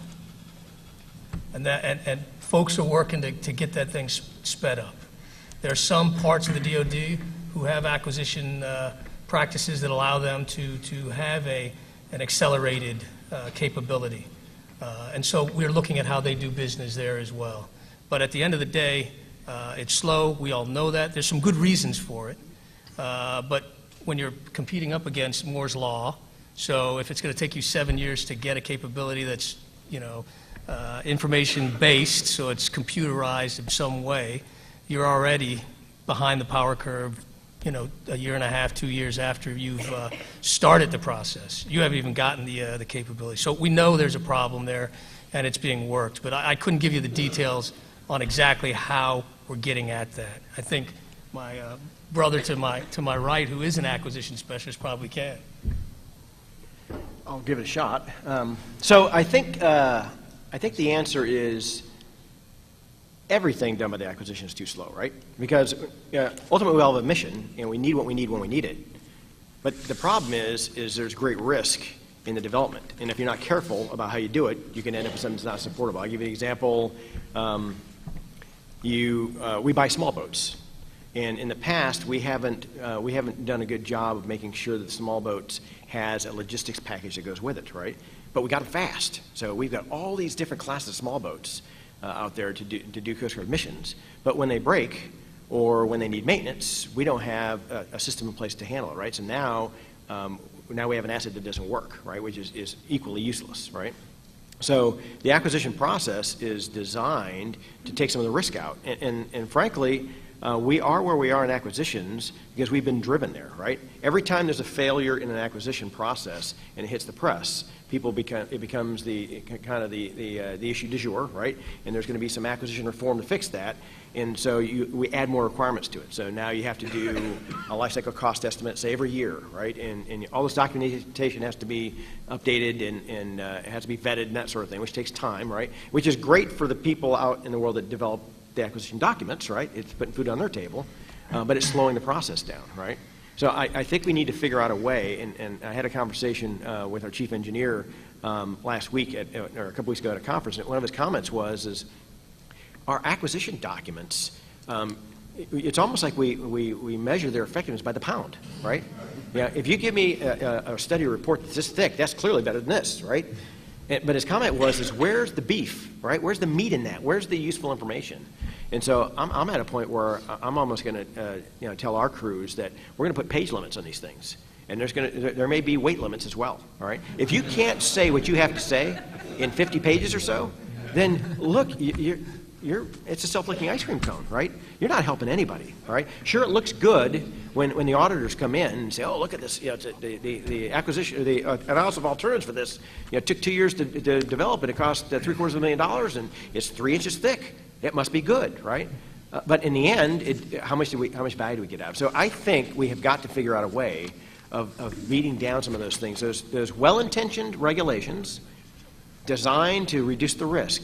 and folks are working to get that thing sped up. There are some parts of the DoD who have acquisition practices that allow them to have an accelerated capability, and so we're looking at how they do business there as well. But at the end of the day, it's slow. We all know that. There's some good reasons for it. But when you're competing up against Moore's Law, so if it's going to take you 7 years to get a capability that's, information-based, so it's computerized in some way, you're already behind the power curve, a year and a half, 2 years after you've started the process. You haven't even gotten the capability. So we know there's a problem there, and it's being worked. But I couldn't give you the details on exactly how we're getting at that. I think my brother to my right, who is an acquisition specialist, probably can. I'll give it a shot. So I think the answer is everything done by the acquisition is too slow, right? Because ultimately we all have a mission, and we need what we need when we need it. But the problem is there's great risk in the development. And if you're not careful about how you do it, you can end up with something that's not supportable. I'll give you an example. We buy small boats. And in the past, we haven't done a good job of making sure that small boats has a logistics package that goes with it, right? But we got them fast. So we've got all these different classes of small boats out there to do Coast Guard missions. But when they break or when they need maintenance, we don't have a system in place to handle it, right? So now we have an asset that doesn't work, right, which is equally useless, right? So the acquisition process is designed to take some of the risk out. And frankly, we are where we are in acquisitions because we've been driven there, right? Every time there's a failure in an acquisition process and it hits the press, it becomes the issue du jour, right? And there's going to be some acquisition reform to fix that. And so we add more requirements to it. So now you have to do a life cycle cost estimate, say, every year, right? And all this documentation has to be updated and it has to be vetted and that sort of thing, which takes time, right? Which is great for the people out in the world that develop the acquisition documents, right? It's putting food on their table, but it's slowing the process down, right? So I think we need to figure out a way, and I had a conversation with our chief engineer last week, or a couple weeks ago at a conference, and one of his comments was our acquisition documents, it's almost like we measure their effectiveness by the pound, right? Yeah, if you give me a study report that's this thick, that's clearly better than this, right? But his comment was, where's the beef, right? Where's the meat in that? Where's the useful information? And so I'm at a point where I'm almost going to tell our crews that we're going to put page limits on these things. And there may be weight limits as well, all right? If you can't say what you have to say in 50 pages or so, then look, it's a self-licking ice cream cone, right? You're not helping anybody, all right? Sure, it looks good when the auditors come in and say, oh, look at this, the acquisition, the analysis of alternatives for this, it took 2 years to develop it. It cost $750,000, and it's 3 inches thick. It must be good, right? But in the end, how much value do we get out of it? So I think we have got to figure out a way of beating down some of those things. There's well-intentioned regulations designed to reduce the risk.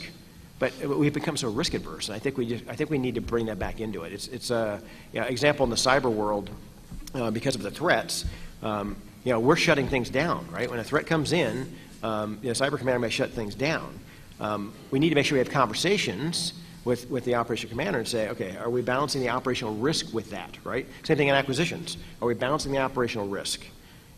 But we've become so risk adverse, and I think we need to bring that back into it. It's a example in the cyber world, because of the threats. We're shutting things down, right? When a threat comes in, Cyber Commander may shut things down. We need to make sure we have conversations with the operational commander and say, okay, are we balancing the operational risk with that, right? Same thing in acquisitions. Are we balancing the operational risk?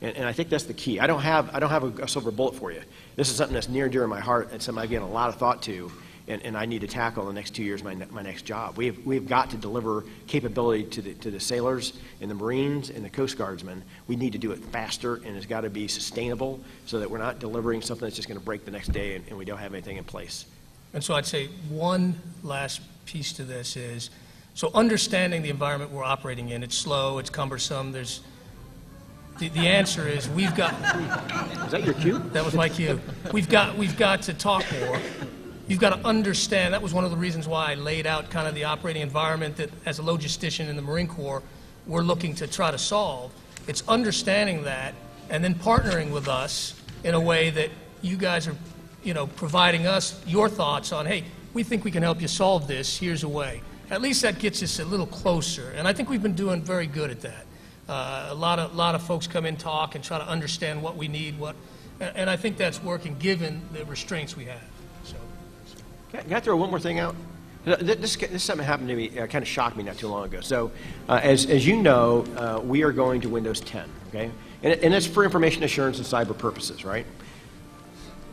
And I think that's the key. I don't have a silver bullet for you. This is something that's near and dear to my heart and something I've given a lot of thought to. And I need to tackle in the next 2 years my next job. We've got to deliver capability to the sailors and the Marines and the Coast Guardsmen. We need to do it faster, and it's got to be sustainable so that we're not delivering something that's just going to break the next day and we don't have anything in place. And so I'd say one last piece to this is, so understanding the environment we're operating in, it's slow, it's cumbersome, there's, the answer is we've got... Is that your cue? That was my cue. We've got to talk more. You've got to understand, that was one of the reasons why I laid out kind of the operating environment that as a logistician in the Marine Corps, we're looking to try to solve. It's understanding that and then partnering with us in a way that you guys are, providing us your thoughts on, hey, we think we can help you solve this, here's a way. At least that gets us a little closer, and I think we've been doing very good at that. A lot of folks come in, talk, and try to understand what we need, and I think that's working given the restraints we have. Can I throw one more thing out? This something happened to me, kind of shocked me not too long ago. So, as you know, we are going to Windows 10, okay? And it's for information assurance and cyber purposes, right?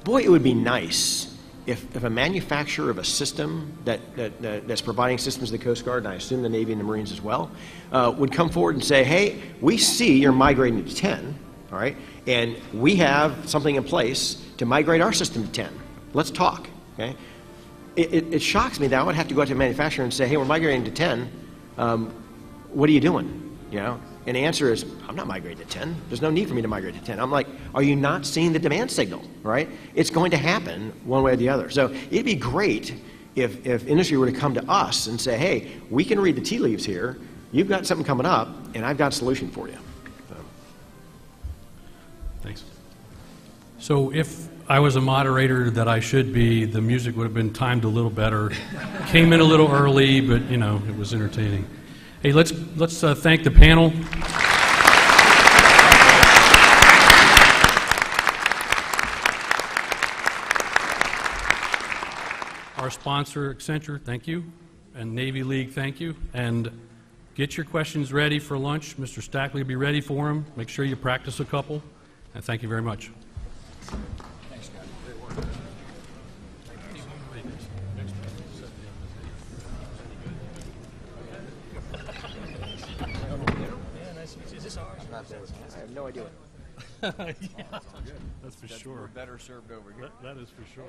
Boy, it would be nice if a manufacturer of a system that's providing systems to the Coast Guard, and I assume the Navy and the Marines as well, would come forward and say, hey, we see you're migrating to 10, all right? And we have something in place to migrate our system to 10. Let's talk, okay? It shocks me that I would have to go out to a manufacturer and say, hey, we're migrating to 10. What are you doing? And the answer is, I'm not migrating to 10. There's no need for me to migrate to 10. I'm like, are you not seeing the demand signal, right? It's going to happen one way or the other. So it'd be great if industry were to come to us and say, hey, we can read the tea leaves here. You've got something coming up, and I've got a solution for you. Thanks. So if I was a moderator that I should be, the music would have been timed a little better. Came in a little early, but it was entertaining. Hey, let's thank the panel. Our sponsor, Accenture, thank you. And Navy League, thank you. And get your questions ready for lunch. Mr. Stackley will be ready for them. Make sure you practice a couple. And thank you very much. I have no idea. Yeah, that's for sure. Better served over here. That is for sure.